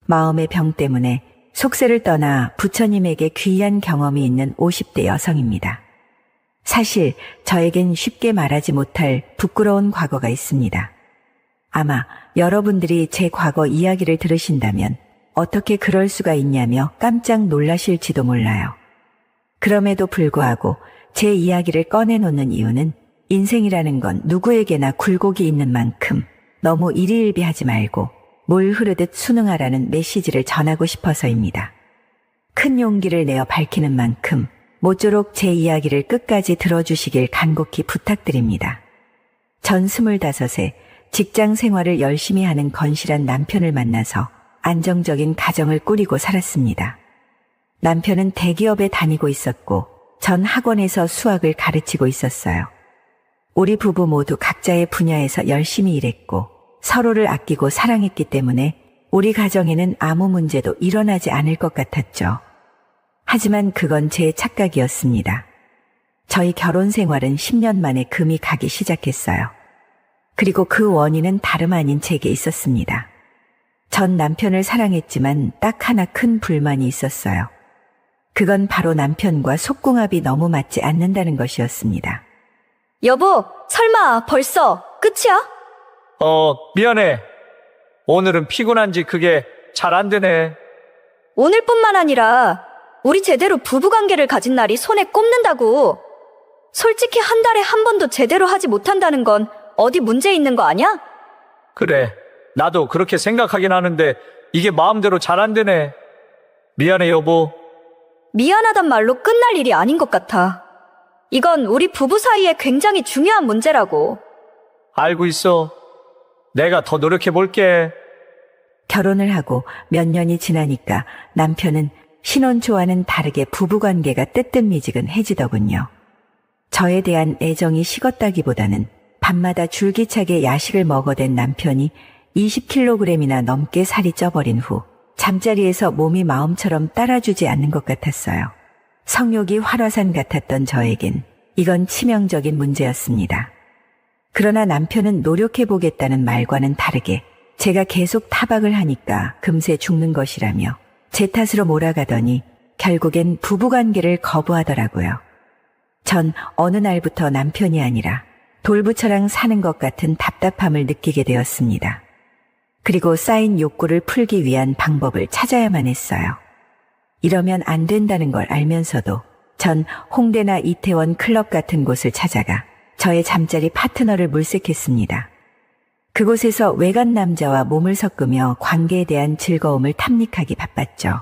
마음의 병 때문에 속세를 떠나 부처님에게 귀한 경험이 있는 50대 여성입니다. 사실 저에겐 쉽게 말하지 못할 부끄러운 과거가 있습니다. 아마 여러분들이 제 과거 이야기를 들으신다면 어떻게 그럴 수가 있냐며 깜짝 놀라실지도 몰라요. 그럼에도 불구하고 제 이야기를 꺼내놓는 이유는 인생이라는 건 누구에게나 굴곡이 있는 만큼 너무 일희일비하지 말고 물 흐르듯 순응하라는 메시지를 전하고 싶어서입니다. 큰 용기를 내어 밝히는 만큼 모쪼록 제 이야기를 끝까지 들어주시길 간곡히 부탁드립니다. 전 25에 직장 생활을 열심히 하는 건실한 남편을 만나서 안정적인 가정을 꾸리고 살았습니다. 남편은 대기업에 다니고 있었고 전 학원에서 수학을 가르치고 있었어요. 우리 부부 모두 각자의 분야에서 열심히 일했고 서로를 아끼고 사랑했기 때문에 우리 가정에는 아무 문제도 일어나지 않을 것 같았죠. 하지만 그건 제 착각이었습니다. 저희 결혼 생활은 10년 만에 금이 가기 시작했어요. 그리고 그 원인은 다름 아닌 제게 있었습니다. 전 남편을 사랑했지만 딱 하나 큰 불만이 있었어요. 그건 바로 남편과 속궁합이 너무 맞지 않는다는 것이었습니다. 여보, 설마 벌써 끝이야? 미안해. 오늘은 피곤한지 그게 잘 안 되네. 오늘뿐만 아니라 우리 제대로 부부관계를 가진 날이 손에 꼽는다고. 솔직히 한 달에 한 번도 제대로 하지 못한다는 건 어디 문제 있는 거 아니야? 그래, 나도 그렇게 생각하긴 하는데 이게 마음대로 잘 안 되네. 미안해 여보. 미안하단 말로 끝날 일이 아닌 것 같아. 이건 우리 부부 사이에 굉장히 중요한 문제라고. 알고 있어. 내가 더 노력해 볼게. 결혼을 하고 몇 년이 지나니까 남편은 신혼 초와는 다르게 부부관계가 뜨뜻미지근해지더군요. 저에 대한 애정이 식었다기보다는 밤마다 줄기차게 야식을 먹어댄 남편이 20kg이나 넘게 살이 쪄버린 후 잠자리에서 몸이 마음처럼 따라주지 않는 것 같았어요. 성욕이 활화산 같았던 저에겐 이건 치명적인 문제였습니다. 그러나 남편은 노력해보겠다는 말과는 다르게 제가 계속 타박을 하니까 금세 죽는 것이라며 제 탓으로 몰아가더니 결국엔 부부관계를 거부하더라고요. 전 어느 날부터 남편이 아니라 돌부처랑 사는 것 같은 답답함을 느끼게 되었습니다. 그리고 쌓인 욕구를 풀기 위한 방법을 찾아야만 했어요. 이러면 안 된다는 걸 알면서도 전 홍대나 이태원 클럽 같은 곳을 찾아가 저의 잠자리 파트너를 물색했습니다. 그곳에서 외간 남자와 몸을 섞으며 관계에 대한 즐거움을 탐닉하기 바빴죠.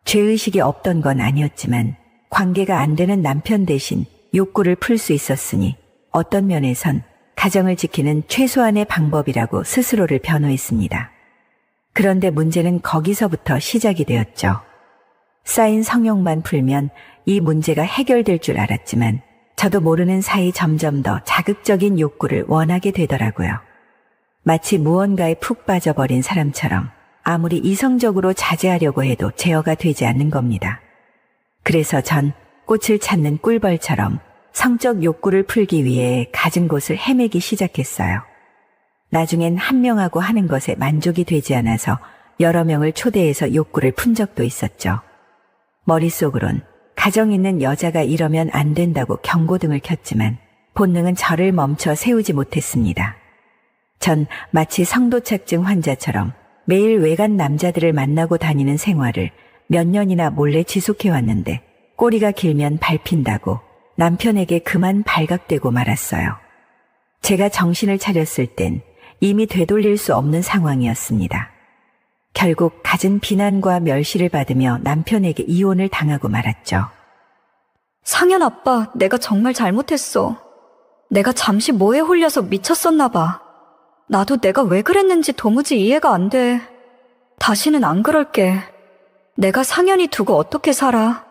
죄의식이 없던 건 아니었지만 관계가 안 되는 남편 대신 욕구를 풀 수 있었으니 어떤 면에선 가정을 지키는 최소한의 방법이라고 스스로를 변호했습니다. 그런데 문제는 거기서부터 시작이 되었죠. 쌓인 성욕만 풀면 이 문제가 해결될 줄 알았지만 저도 모르는 사이 점점 더 자극적인 욕구를 원하게 되더라고요. 마치 무언가에 푹 빠져버린 사람처럼 아무리 이성적으로 자제하려고 해도 제어가 되지 않는 겁니다. 그래서 전 꽃을 찾는 꿀벌처럼 성적 욕구를 풀기 위해 갖은 곳을 헤매기 시작했어요. 나중엔 한 명하고 하는 것에 만족이 되지 않아서 여러 명을 초대해서 욕구를 푼 적도 있었죠. 머릿속으론 가정 있는 여자가 이러면 안 된다고 경고등을 켰지만 본능은 저를 멈춰 세우지 못했습니다. 전 마치 성도착증 환자처럼 매일 외간 남자들을 만나고 다니는 생활을 몇 년이나 몰래 지속해왔는데 꼬리가 길면 밟힌다고 남편에게 그만 발각되고 말았어요. 제가 정신을 차렸을 땐 이미 되돌릴 수 없는 상황이었습니다. 결국 갖은 비난과 멸시를 받으며 남편에게 이혼을 당하고 말았죠. 상현 아빠, 내가 정말 잘못했어. 내가 잠시 뭐에 홀려서 미쳤었나 봐. 나도 내가 왜 그랬는지 도무지 이해가 안 돼. 다시는 안 그럴게. 내가 상현이 두고 어떻게 살아.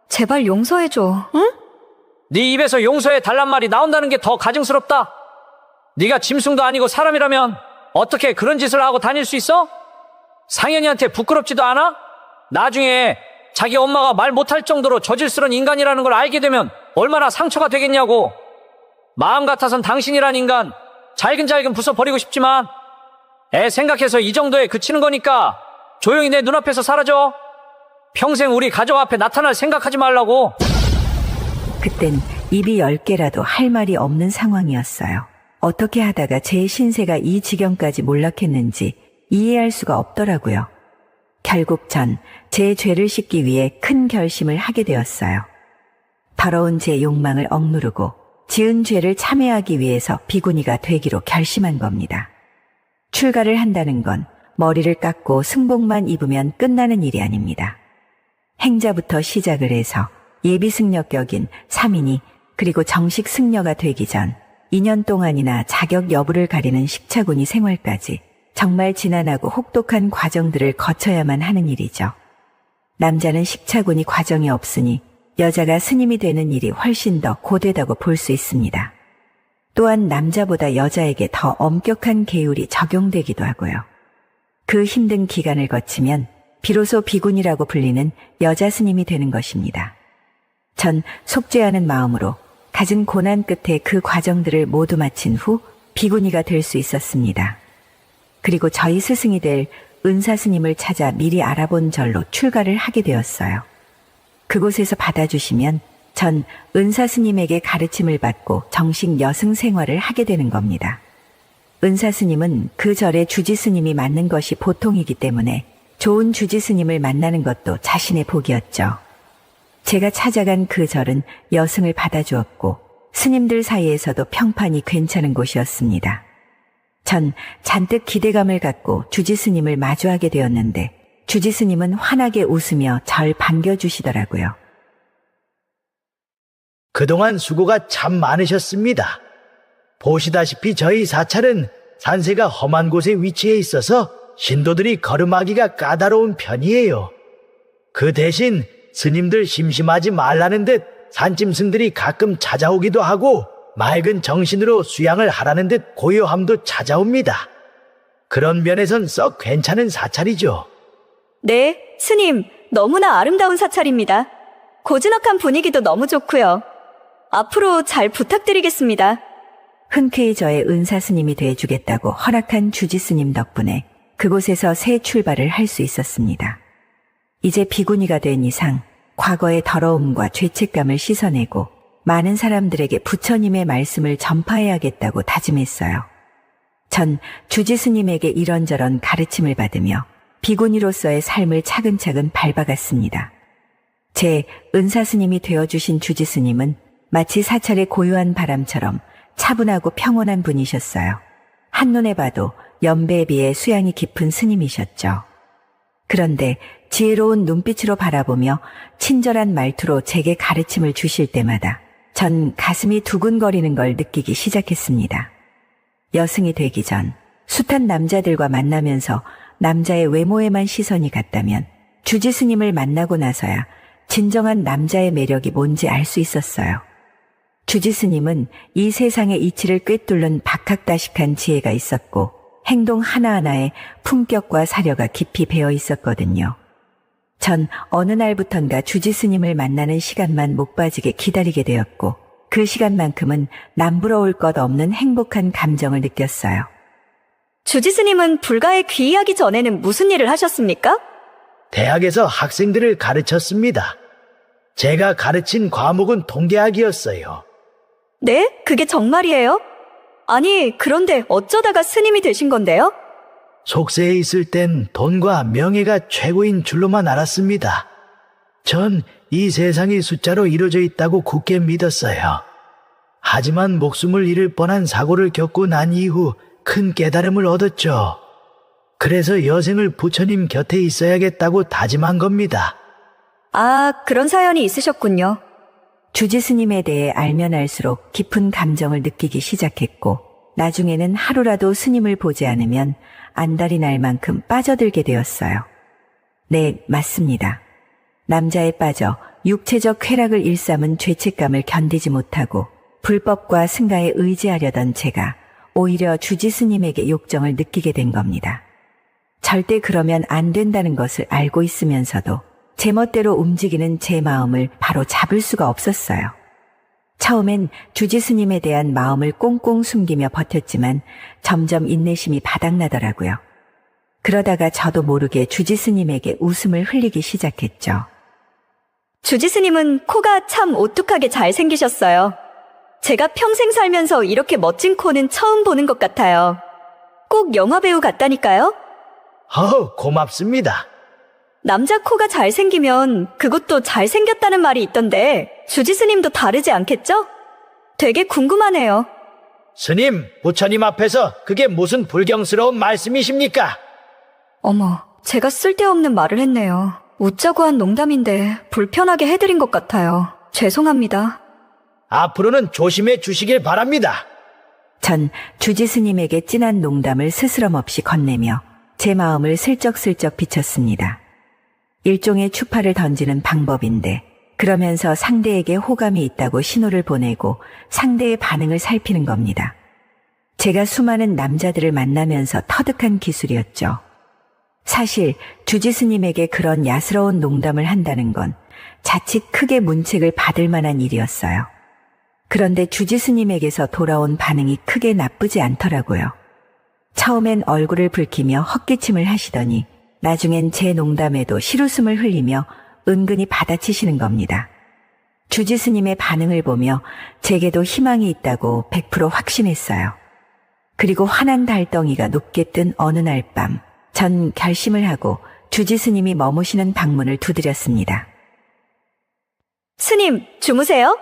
제발 용서해줘, 응? 네 입에서 용서해 달란 말이 나온다는 게 더 가증스럽다. 네가 짐승도 아니고 사람이라면 어떻게 그런 짓을 하고 다닐 수 있어? 상현이한테 부끄럽지도 않아? 나중에 자기 엄마가 말 못할 정도로 저질스러운 인간이라는 걸 알게 되면 얼마나 상처가 되겠냐고. 마음 같아선 당신이란 인간 잘근잘근 부숴버리고 싶지만 애 생각해서 이 정도에 그치는 거니까 조용히 내 눈앞에서 사라져. 평생 우리 가족 앞에 나타날 생각하지 말라고. 그땐 입이 10개라도 할 말이 없는 상황이었어요. 어떻게 하다가 제 신세가 이 지경까지 몰락했는지 이해할 수가 없더라고요. 결국 전 제 죄를 씻기 위해 큰 결심을 하게 되었어요. 더러운 제 욕망을 억누르고 지은 죄를 참회하기 위해서 비구니가 되기로 결심한 겁니다. 출가를 한다는 건 머리를 깎고 승복만 입으면 끝나는 일이 아닙니다. 행자부터 시작을 해서 예비 승려 격인 3인이 그리고 정식 승려가 되기 전 2년 동안이나 자격 여부를 가리는 십차군이 생활까지 정말 지난하고 혹독한 과정들을 거쳐야만 하는 일이죠. 남자는 십차군이 과정이 없으니 여자가 스님이 되는 일이 훨씬 더 고되다고 볼 수 있습니다. 또한 남자보다 여자에게 더 엄격한 계율이 적용되기도 하고요. 그 힘든 기간을 거치면 비로소 비군이라고 불리는 여자 스님이 되는 것입니다. 전 속죄하는 마음으로 갖은 고난 끝에 그 과정들을 모두 마친 후 비구니가 될 수 있었습니다. 그리고 저희 스승이 될 은사 스님을 찾아 미리 알아본 절로 출가를 하게 되었어요. 그곳에서 받아주시면 전 은사 스님에게 가르침을 받고 정식 여승 생활을 하게 되는 겁니다. 은사 스님은 그 절에 주지 스님이 맞는 것이 보통이기 때문에 좋은 주지 스님을 만나는 것도 자신의 복이었죠. 제가 찾아간 그 절은 여승을 받아주었고 스님들 사이에서도 평판이 괜찮은 곳이었습니다. 전 잔뜩 기대감을 갖고 주지 스님을 마주하게 되었는데 주지 스님은 환하게 웃으며 절 반겨주시더라고요. 그동안 수고가 참 많으셨습니다. 보시다시피 저희 사찰은 산세가 험한 곳에 위치해 있어서 신도들이 걸음하기가 까다로운 편이에요. 그 대신 스님들 심심하지 말라는 듯 산짐승들이 가끔 찾아오기도 하고 맑은 정신으로 수양을 하라는 듯 고요함도 찾아옵니다. 그런 면에선 썩 괜찮은 사찰이죠. 네, 스님, 너무나 아름다운 사찰입니다. 고즈넉한 분위기도 너무 좋고요. 앞으로 잘 부탁드리겠습니다. 흔쾌히 저의 은사 스님이 돼주겠다고 허락한 주지 스님 덕분에 그곳에서 새 출발을 할 수 있었습니다. 이제 비구니가 된 이상 과거의 더러움과 죄책감을 씻어내고 많은 사람들에게 부처님의 말씀을 전파해야겠다고 다짐했어요. 전 주지 스님에게 이런저런 가르침을 받으며 비구니로서의 삶을 차근차근 밟아갔습니다. 제 은사 스님이 되어주신 주지 스님은 마치 사찰의 고요한 바람처럼 차분하고 평온한 분이셨어요. 한눈에 봐도 연배에 비해 수양이 깊은 스님이셨죠. 그런데 지혜로운 눈빛으로 바라보며 친절한 말투로 제게 가르침을 주실 때마다 전 가슴이 두근거리는 걸 느끼기 시작했습니다. 여승이 되기 전 숱한 남자들과 만나면서 남자의 외모에만 시선이 갔다면 주지 스님을 만나고 나서야 진정한 남자의 매력이 뭔지 알 수 있었어요. 주지 스님은 이 세상의 이치를 꿰뚫는 박학다식한 지혜가 있었고 행동 하나하나에 품격과 사려가 깊이 배어 있었거든요. 전 어느 날부턴가 주지 스님을 만나는 시간만 못 빠지게 기다리게 되었고 그 시간만큼은 남부러울 것 없는 행복한 감정을 느꼈어요. 주지 스님은 불가에 귀의하기 전에는 무슨 일을 하셨습니까? 대학에서 학생들을 가르쳤습니다. 제가 가르친 과목은 통계학이었어요. 네? 그게 정말이에요? 아니, 그런데 어쩌다가 스님이 되신 건데요? 속세에 있을 땐 돈과 명예가 최고인 줄로만 알았습니다. 전 이 세상이 숫자로 이루어져 있다고 굳게 믿었어요. 하지만 목숨을 잃을 뻔한 사고를 겪고 난 이후 큰 깨달음을 얻었죠. 그래서 여생을 부처님 곁에 있어야겠다고 다짐한 겁니다. 아, 그런 사연이 있으셨군요. 주지 스님에 대해 알면 알수록 깊은 감정을 느끼기 시작했고 나중에는 하루라도 스님을 보지 않으면 안달이 날 만큼 빠져들게 되었어요. 네, 맞습니다. 남자에 빠져 육체적 쾌락을 일삼은 죄책감을 견디지 못하고 불법과 승가에 의지하려던 제가 오히려 주지 스님에게 욕정을 느끼게 된 겁니다. 절대 그러면 안 된다는 것을 알고 있으면서도 제멋대로 움직이는 제 마음을 바로 잡을 수가 없었어요. 처음엔 주지 스님에 대한 마음을 꽁꽁 숨기며 버텼지만 점점 인내심이 바닥나더라고요. 그러다가 저도 모르게 주지스님에게 웃음을 흘리기 시작했죠. 주지스님은 코가 참 오뚝하게 잘생기셨어요. 제가 평생 살면서 이렇게 멋진 코는 처음 보는 것 같아요. 꼭 영화배우 같다니까요? 고맙습니다. 남자 코가 잘생기면 그것도 잘생겼다는 말이 있던데 주지스님도 다르지 않겠죠? 되게 궁금하네요. 스님, 부처님 앞에서 그게 무슨 불경스러운 말씀이십니까? 어머, 제가 쓸데없는 말을 했네요. 웃자고 한 농담인데 불편하게 해드린 것 같아요. 죄송합니다. 앞으로는 조심해 주시길 바랍니다. 전 주지스님에게 진한 농담을 스스럼 없이 건네며 제 마음을 슬쩍슬쩍 비쳤습니다. 일종의 추파를 던지는 방법인데 그러면서 상대에게 호감이 있다고 신호를 보내고 상대의 반응을 살피는 겁니다. 제가 수많은 남자들을 만나면서 터득한 기술이었죠. 사실 주지스님에게 그런 야스러운 농담을 한다는 건 자칫 크게 문책을 받을 만한 일이었어요. 그런데 주지스님에게서 돌아온 반응이 크게 나쁘지 않더라고요. 처음엔 얼굴을 붉히며 헛기침을 하시더니 나중엔 제 농담에도 실웃음을 흘리며 은근히 받아치시는 겁니다. 주지스님의 반응을 보며 제게도 희망이 있다고 100% 확신했어요. 그리고 환한 달덩이가 높게 뜬 어느 날 밤, 전 결심을 하고 주지스님이 머무시는 방문을 두드렸습니다. 스님, 주무세요?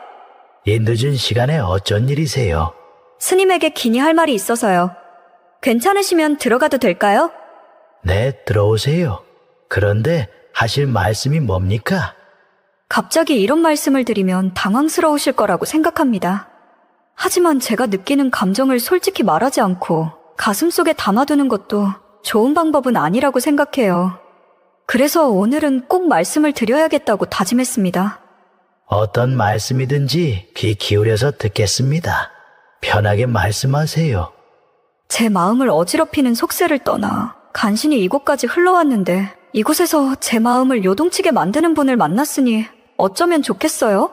이 늦은 시간에 어쩐 일이세요? 스님에게 긴히 할 말이 있어서요. 괜찮으시면 들어가도 될까요? 네, 들어오세요. 그런데 하실 말씀이 뭡니까? 갑자기 이런 말씀을 드리면 당황스러우실 거라고 생각합니다. 하지만 제가 느끼는 감정을 솔직히 말하지 않고 가슴속에 담아두는 것도 좋은 방법은 아니라고 생각해요. 그래서 오늘은 꼭 말씀을 드려야겠다고 다짐했습니다. 어떤 말씀이든지 귀 기울여서 듣겠습니다. 편하게 말씀하세요. 제 마음을 어지럽히는 속세를 떠나 간신히 이곳까지 흘러왔는데 이곳에서 제 마음을 요동치게 만드는 분을 만났으니 어쩌면 좋겠어요?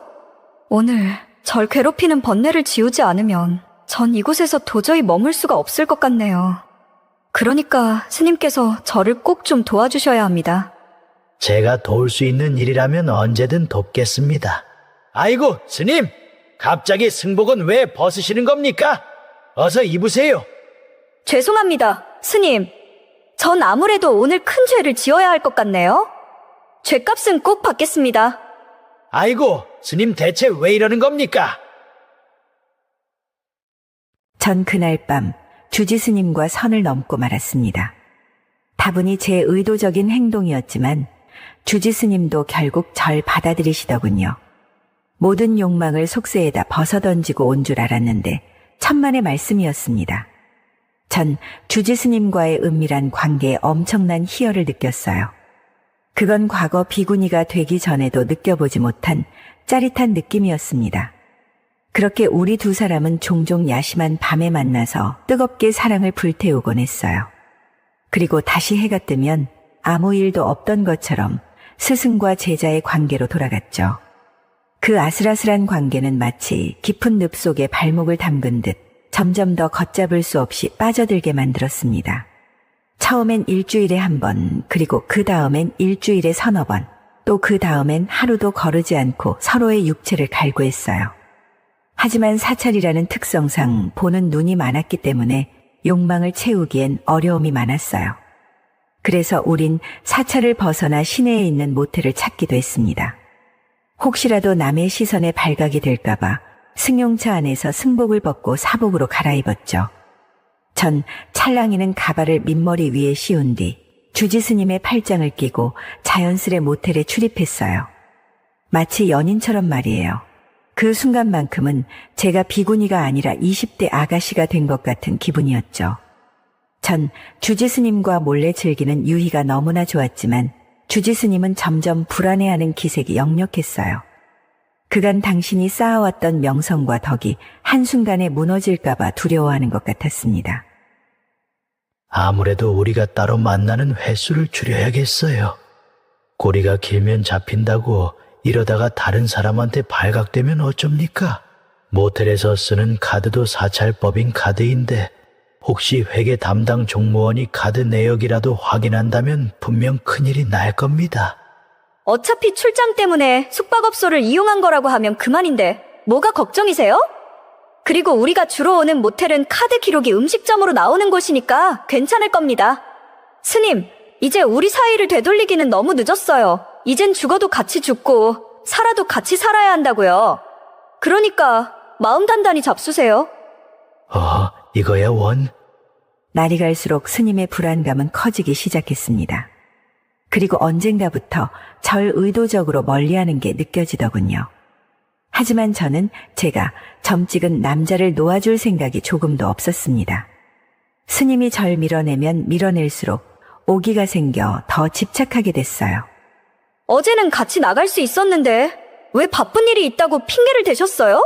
오늘 절 괴롭히는 번뇌를 지우지 않으면 전 이곳에서 도저히 머물 수가 없을 것 같네요. 그러니까 스님께서 저를 꼭 좀 도와주셔야 합니다. 제가 도울 수 있는 일이라면 언제든 돕겠습니다. 아이고, 스님! 갑자기 승복은 왜 벗으시는 겁니까? 어서 입으세요. 죄송합니다, 스님. 전 아무래도 오늘 큰 죄를 지어야 할 것 같네요. 죄값은 꼭 받겠습니다. 아이고, 스님 대체 왜 이러는 겁니까? 전 그날 밤 주지스님과 선을 넘고 말았습니다. 다분히 제 의도적인 행동이었지만 주지스님도 결국 절 받아들이시더군요. 모든 욕망을 속세에다 벗어던지고 온 줄 알았는데 천만의 말씀이었습니다. 전 주지스님과의 은밀한 관계에 엄청난 희열을 느꼈어요. 그건 과거 비구니가 되기 전에도 느껴보지 못한 짜릿한 느낌이었습니다. 그렇게 우리 두 사람은 종종 야심한 밤에 만나서 뜨겁게 사랑을 불태우곤 했어요. 그리고 다시 해가 뜨면 아무 일도 없던 것처럼 스승과 제자의 관계로 돌아갔죠. 그 아슬아슬한 관계는 마치 깊은 늪 속에 발목을 담근 듯 점점 더 걷잡을 수 없이 빠져들게 만들었습니다. 처음엔 일주일에 한 번, 그리고 그 다음엔 일주일에 서너 번, 또 그 다음엔 하루도 거르지 않고 서로의 육체를 갈구했어요. 하지만 사찰이라는 특성상 보는 눈이 많았기 때문에 욕망을 채우기엔 어려움이 많았어요. 그래서 우린 사찰을 벗어나 시내에 있는 모텔을 찾기도 했습니다. 혹시라도 남의 시선에 발각이 될까봐 승용차 안에서 승복을 벗고 사복으로 갈아입었죠. 전 찰랑이는 가발을 민머리 위에 씌운 뒤 주지스님의 팔짱을 끼고 자연스레 모텔에 출입했어요. 마치 연인처럼 말이에요. 그 순간만큼은 제가 비구니가 아니라 20대 아가씨가 된 것 같은 기분이었죠. 전 주지스님과 몰래 즐기는 유희가 너무나 좋았지만 주지스님은 점점 불안해하는 기색이 역력했어요. 그간 당신이 쌓아왔던 명성과 덕이 한순간에 무너질까봐 두려워하는 것 같았습니다. 아무래도 우리가 따로 만나는 횟수를 줄여야겠어요. 꼬리가 길면 잡힌다고 이러다가 다른 사람한테 발각되면 어쩝니까? 모텔에서 쓰는 카드도 사찰법인 카드인데 혹시 회계 담당 종무원이 카드 내역이라도 확인한다면 분명 큰일이 날 겁니다. 어차피 출장 때문에 숙박업소를 이용한 거라고 하면 그만인데 뭐가 걱정이세요? 그리고 우리가 주로 오는 모텔은 카드 기록이 음식점으로 나오는 곳이니까 괜찮을 겁니다. 스님, 이제 우리 사이를 되돌리기는 너무 늦었어요. 이젠 죽어도 같이 죽고 살아도 같이 살아야 한다고요. 그러니까 마음 단단히 잡수세요. 이거야 원. 날이 갈수록 스님의 불안감은 커지기 시작했습니다. 그리고 언젠가부터 절 의도적으로 멀리하는 게 느껴지더군요. 하지만 저는 제가 점찍은 남자를 놓아줄 생각이 조금도 없었습니다. 스님이 절 밀어내면 밀어낼수록 오기가 생겨 더 집착하게 됐어요. 어제는 같이 나갈 수 있었는데 왜 바쁜 일이 있다고 핑계를 대셨어요?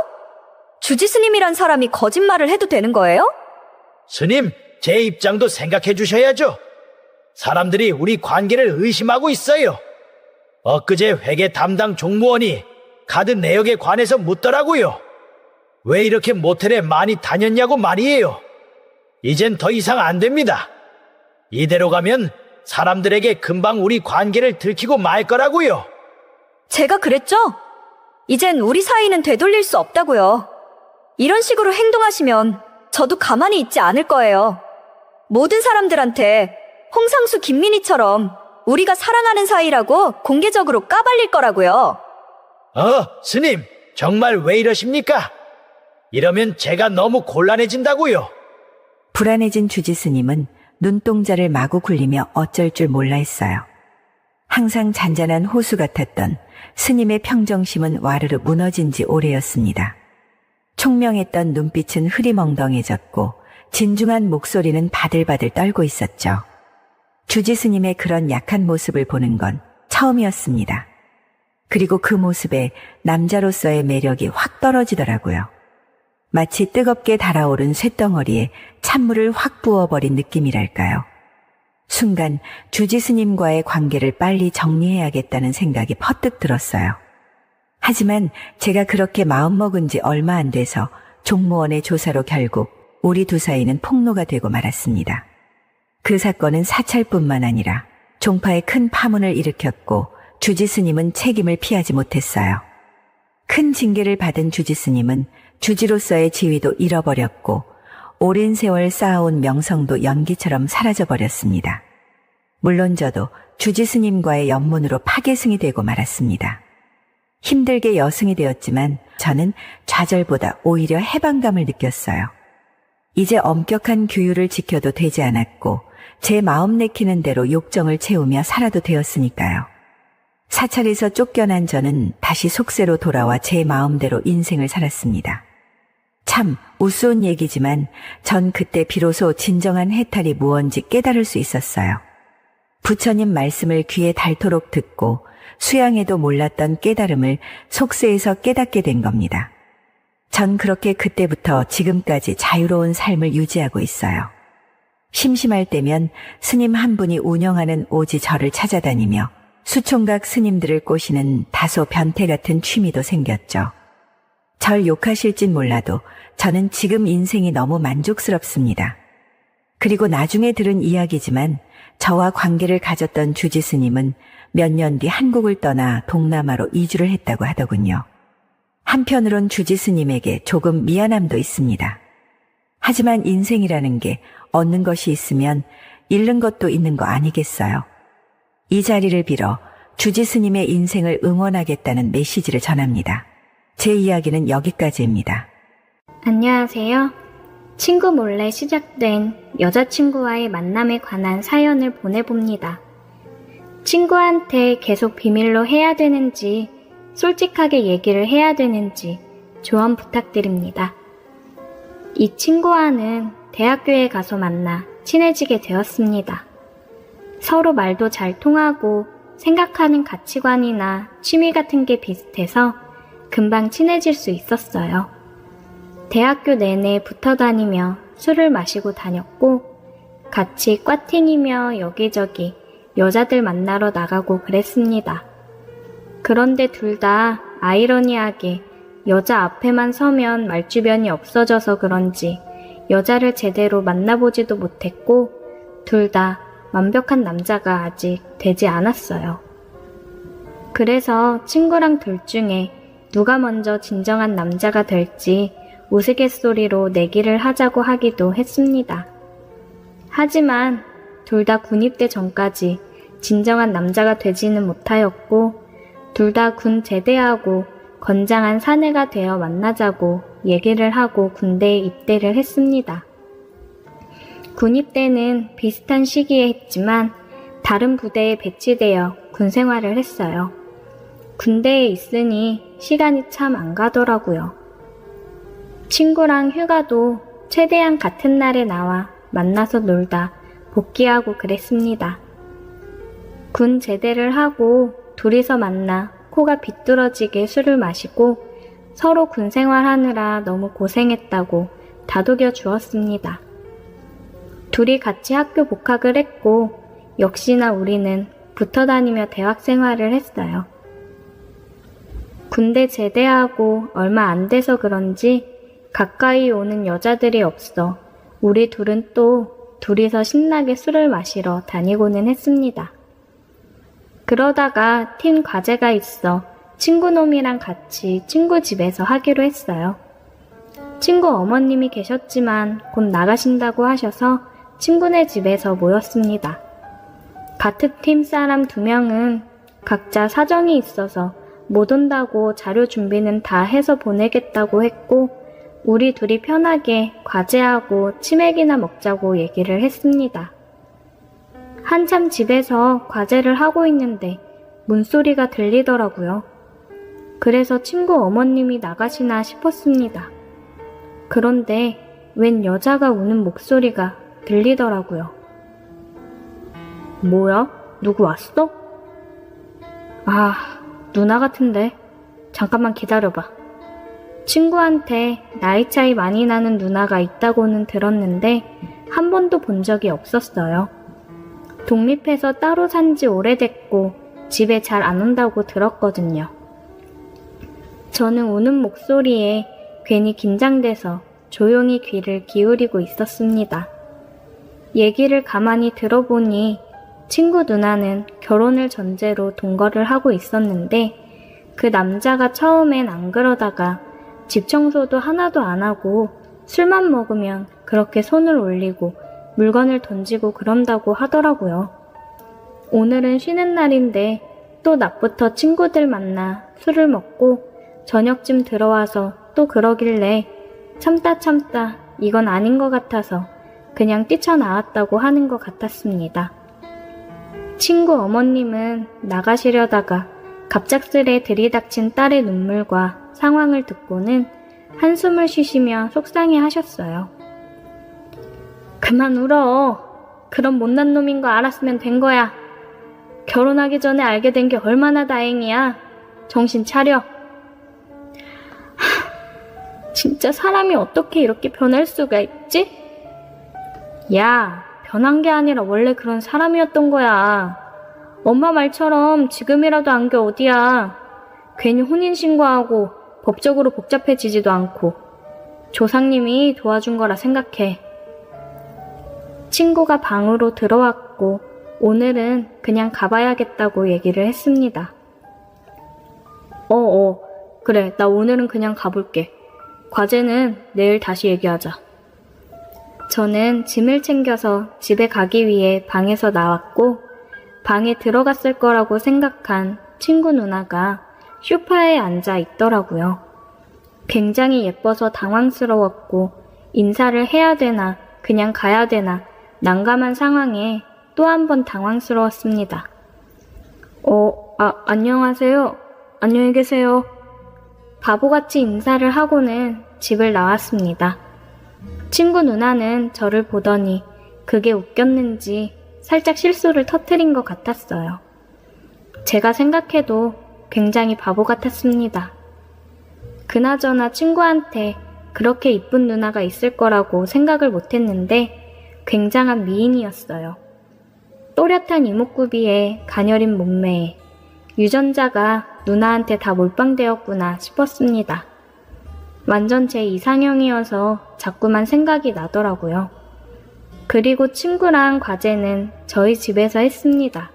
주지 스님이란 사람이 거짓말을 해도 되는 거예요? 스님, 제 입장도 생각해 주셔야죠. 사람들이 우리 관계를 의심하고 있어요. 엊그제 회계 담당 종무원이 카드 내역에 관해서 묻더라고요. 왜 이렇게 모텔에 많이 다녔냐고 말이에요. 이젠 더 이상 안 됩니다. 이대로 가면 사람들에게 금방 우리 관계를 들키고 말 거라고요. 제가 그랬죠? 이젠 우리 사이는 되돌릴 수 없다고요. 이런 식으로 행동하시면 저도 가만히 있지 않을 거예요. 모든 사람들한테 홍상수 김민희처럼 우리가 사랑하는 사이라고 공개적으로 까발릴 거라고요. 스님, 정말 왜 이러십니까? 이러면 제가 너무 곤란해진다고요. 불안해진 주지 스님은 눈동자를 마구 굴리며 어쩔 줄 몰라 했어요. 항상 잔잔한 호수 같았던 스님의 평정심은 와르르 무너진 지 오래였습니다. 총명했던 눈빛은 흐리멍덩해졌고 진중한 목소리는 바들바들 떨고 있었죠. 주지 스님의 그런 약한 모습을 보는 건 처음이었습니다. 그리고 그 모습에 남자로서의 매력이 확 떨어지더라고요. 마치 뜨겁게 달아오른 쇳덩어리에 찬물을 확 부어버린 느낌이랄까요. 순간 주지 스님과의 관계를 빨리 정리해야겠다는 생각이 퍼뜩 들었어요. 하지만 제가 그렇게 마음먹은 지 얼마 안 돼서 종무원의 조사로 결국 우리 두 사이는 폭로가 되고 말았습니다. 그 사건은 사찰뿐만 아니라 종파에 큰 파문을 일으켰고 주지 스님은 책임을 피하지 못했어요. 큰 징계를 받은 주지 스님은 주지로서의 지위도 잃어버렸고 오랜 세월 쌓아온 명성도 연기처럼 사라져버렸습니다. 물론 저도 주지 스님과의 연문으로 파괴승이 되고 말았습니다. 힘들게 여승이 되었지만 저는 좌절보다 오히려 해방감을 느꼈어요. 이제 엄격한 규율을 지켜도 되지 않았고 제 마음 내키는 대로 욕정을 채우며 살아도 되었으니까요. 사찰에서 쫓겨난 저는 다시 속세로 돌아와 제 마음대로 인생을 살았습니다. 참 우스운 얘기지만 전 그때 비로소 진정한 해탈이 무언지 깨달을 수 있었어요. 부처님 말씀을 귀에 닳도록 듣고 수양에도 몰랐던 깨달음을 속세에서 깨닫게 된 겁니다. 전 그렇게 그때부터 지금까지 자유로운 삶을 유지하고 있어요. 심심할 때면 스님 한 분이 운영하는 오지 절을 찾아다니며 수총각 스님들을 꼬시는 다소 변태 같은 취미도 생겼죠. 절 욕하실진 몰라도 저는 지금 인생이 너무 만족스럽습니다. 그리고 나중에 들은 이야기지만 저와 관계를 가졌던 주지 스님은 몇 년 뒤 한국을 떠나 동남아로 이주를 했다고 하더군요. 한편으론 주지 스님에게 조금 미안함도 있습니다. 하지만 인생이라는 게 얻는 것이 있으면 잃는 것도 있는 거 아니겠어요? 이 자리를 빌어 주지 스님의 인생을 응원하겠다는 메시지를 전합니다. 제 이야기는 여기까지입니다. 안녕하세요. 친구 몰래 시작된 여자친구와의 만남에 관한 사연을 보내봅니다. 친구한테 계속 비밀로 해야 되는지 솔직하게 얘기를 해야 되는지 조언 부탁드립니다. 이 친구와는 대학교에 가서 만나 친해지게 되었습니다. 서로 말도 잘 통하고 생각하는 가치관이나 취미 같은 게 비슷해서 금방 친해질 수 있었어요. 대학교 내내 붙어 다니며 술을 마시고 다녔고 같이 꽈팅이며 여기저기 여자들 만나러 나가고 그랬습니다. 그런데 둘 다 아이러니하게 여자 앞에만 서면 말주변이 없어져서 그런지 여자를 제대로 만나보지도 못했고 둘 다 완벽한 남자가 아직 되지 않았어요. 그래서 친구랑 둘 중에 누가 먼저 진정한 남자가 될지 우스갯소리로 내기를 하자고 하기도 했습니다. 하지만 둘 다 군입대 전까지 진정한 남자가 되지는 못하였고 둘 다 군 제대하고 건장한 사내가 되어 만나자고 얘기를 하고 군대에 입대를 했습니다. 군입대는 비슷한 시기에 했지만 다른 부대에 배치되어 군 생활을 했어요. 군대에 있으니 시간이 참 안 가더라고요. 친구랑 휴가도 최대한 같은 날에 나와 만나서 놀다 복귀하고 그랬습니다. 군 제대를 하고 둘이서 만나 코가 비뚤어지게 술을 마시고 서로 군 생활하느라 너무 고생했다고 다독여 주었습니다. 둘이 같이 학교 복학을 했고 역시나 우리는 붙어 다니며 대학 생활을 했어요. 군대 제대하고 얼마 안 돼서 그런지 가까이 오는 여자들이 없어 우리 둘은 또 둘이서 신나게 술을 마시러 다니고는 했습니다. 그러다가 팀 과제가 있어 친구놈이랑 같이 친구 집에서 하기로 했어요. 친구 어머님이 계셨지만 곧 나가신다고 하셔서 친구네 집에서 모였습니다. 같은 팀 사람 2명은 각자 사정이 있어서 못 온다고 자료 준비는 다 해서 보내겠다고 했고 우리 둘이 편하게 과제하고 치맥이나 먹자고 얘기를 했습니다. 한참 집에서 과제를 하고 있는데 문소리가 들리더라고요. 그래서 친구 어머님이 나가시나 싶었습니다. 그런데 웬 여자가 우는 목소리가 들리더라고요. 뭐야? 누구 왔어? 아, 누나 같은데. 잠깐만 기다려봐. 친구한테 나이 차이 많이 나는 누나가 있다고는 들었는데 한 번도 본 적이 없었어요. 독립해서 따로 산 지 오래됐고 집에 잘 안 온다고 들었거든요. 저는 우는 목소리에 괜히 긴장돼서 조용히 귀를 기울이고 있었습니다. 얘기를 가만히 들어보니 친구 누나는 결혼을 전제로 동거를 하고 있었는데 그 남자가 처음엔 안 그러다가 집 청소도 하나도 안 하고 술만 먹으면 그렇게 손을 올리고 물건을 던지고 그런다고 하더라고요. 오늘은 쉬는 날인데 또 낮부터 친구들 만나 술을 먹고 저녁쯤 들어와서 또 그러길래 참다 이건 아닌 것 같아서 그냥 뛰쳐나왔다고 하는 것 같았습니다. 친구 어머님은 나가시려다가 갑작스레 들이닥친 딸의 눈물과 상황을 듣고는 한숨을 쉬시며 속상해 하셨어요. 그만 울어. 그런 못난 놈인 거 알았으면 된 거야. 결혼하기 전에 알게 된 게 얼마나 다행이야. 정신 차려. 진짜 사람이 어떻게 이렇게 변할 수가 있지? 야, 변한 게 아니라 원래 그런 사람이었던 거야. 엄마 말처럼 지금이라도 안 게 어디야. 괜히 혼인신고하고 법적으로 복잡해지지도 않고 조상님이 도와준 거라 생각해. 친구가 방으로 들어왔고 오늘은 그냥 가봐야겠다고 얘기를 했습니다. 그래, 나 오늘은 그냥 가볼게. 과제는 내일 다시 얘기하자. 저는 짐을 챙겨서 집에 가기 위해 방에서 나왔고 방에 들어갔을 거라고 생각한 친구 누나가 소파에 앉아 있더라고요. 굉장히 예뻐서 당황스러웠고 인사를 해야 되나 그냥 가야 되나 난감한 상황에 또 한 번 당황스러웠습니다. 안녕하세요. 안녕히 계세요. 바보같이 인사를 하고는 집을 나왔습니다. 친구 누나는 저를 보더니 그게 웃겼는지 살짝 실수를 터뜨린 것 같았어요. 제가 생각해도 굉장히 바보 같았습니다. 그나저나 친구한테 그렇게 이쁜 누나가 있을 거라고 생각을 못했는데 굉장한 미인이었어요. 또렷한 이목구비에 가녀린 몸매에 유전자가 누나한테 다 몰빵되었구나 싶었습니다. 완전 제 이상형이어서 자꾸만 생각이 나더라고요. 그리고 친구랑 과제는 저희 집에서 했습니다.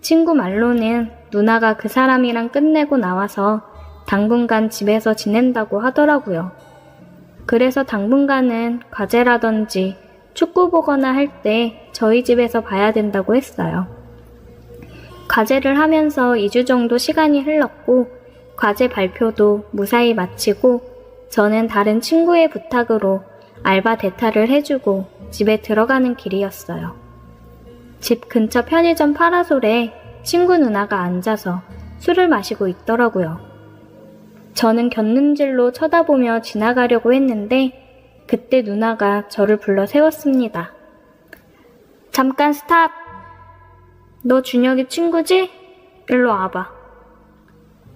친구 말로는 누나가 그 사람이랑 끝내고 나와서 당분간 집에서 지낸다고 하더라고요. 그래서 당분간은 과제라든지 축구 보거나 할 때 저희 집에서 봐야 된다고 했어요. 과제를 하면서 2주 정도 시간이 흘렀고 과제 발표도 무사히 마치고 저는 다른 친구의 부탁으로 알바 대타를 해주고 집에 들어가는 길이었어요. 집 근처 편의점 파라솔에 친구 누나가 앉아서 술을 마시고 있더라고요. 저는 곁눈질로 쳐다보며 지나가려고 했는데 그때 누나가 저를 불러 세웠습니다. 잠깐 스탑! 너 준혁이 친구지? 일로 와봐.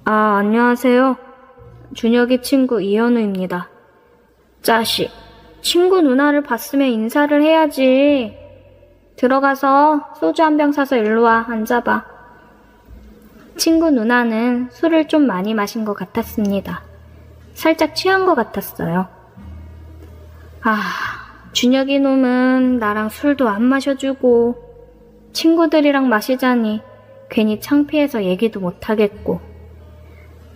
아, 안녕하세요. 준혁이 친구 이현우입니다. 짜식, 친구 누나를 봤으면 인사를 해야지. 들어가서 소주 한 병 사서 일로 와, 앉아봐. 친구 누나는 술을 좀 많이 마신 것 같았습니다. 살짝 취한 것 같았어요. 아, 준혁이 놈은 나랑 술도 안 마셔주고 친구들이랑 마시자니 괜히 창피해서 얘기도 못하겠고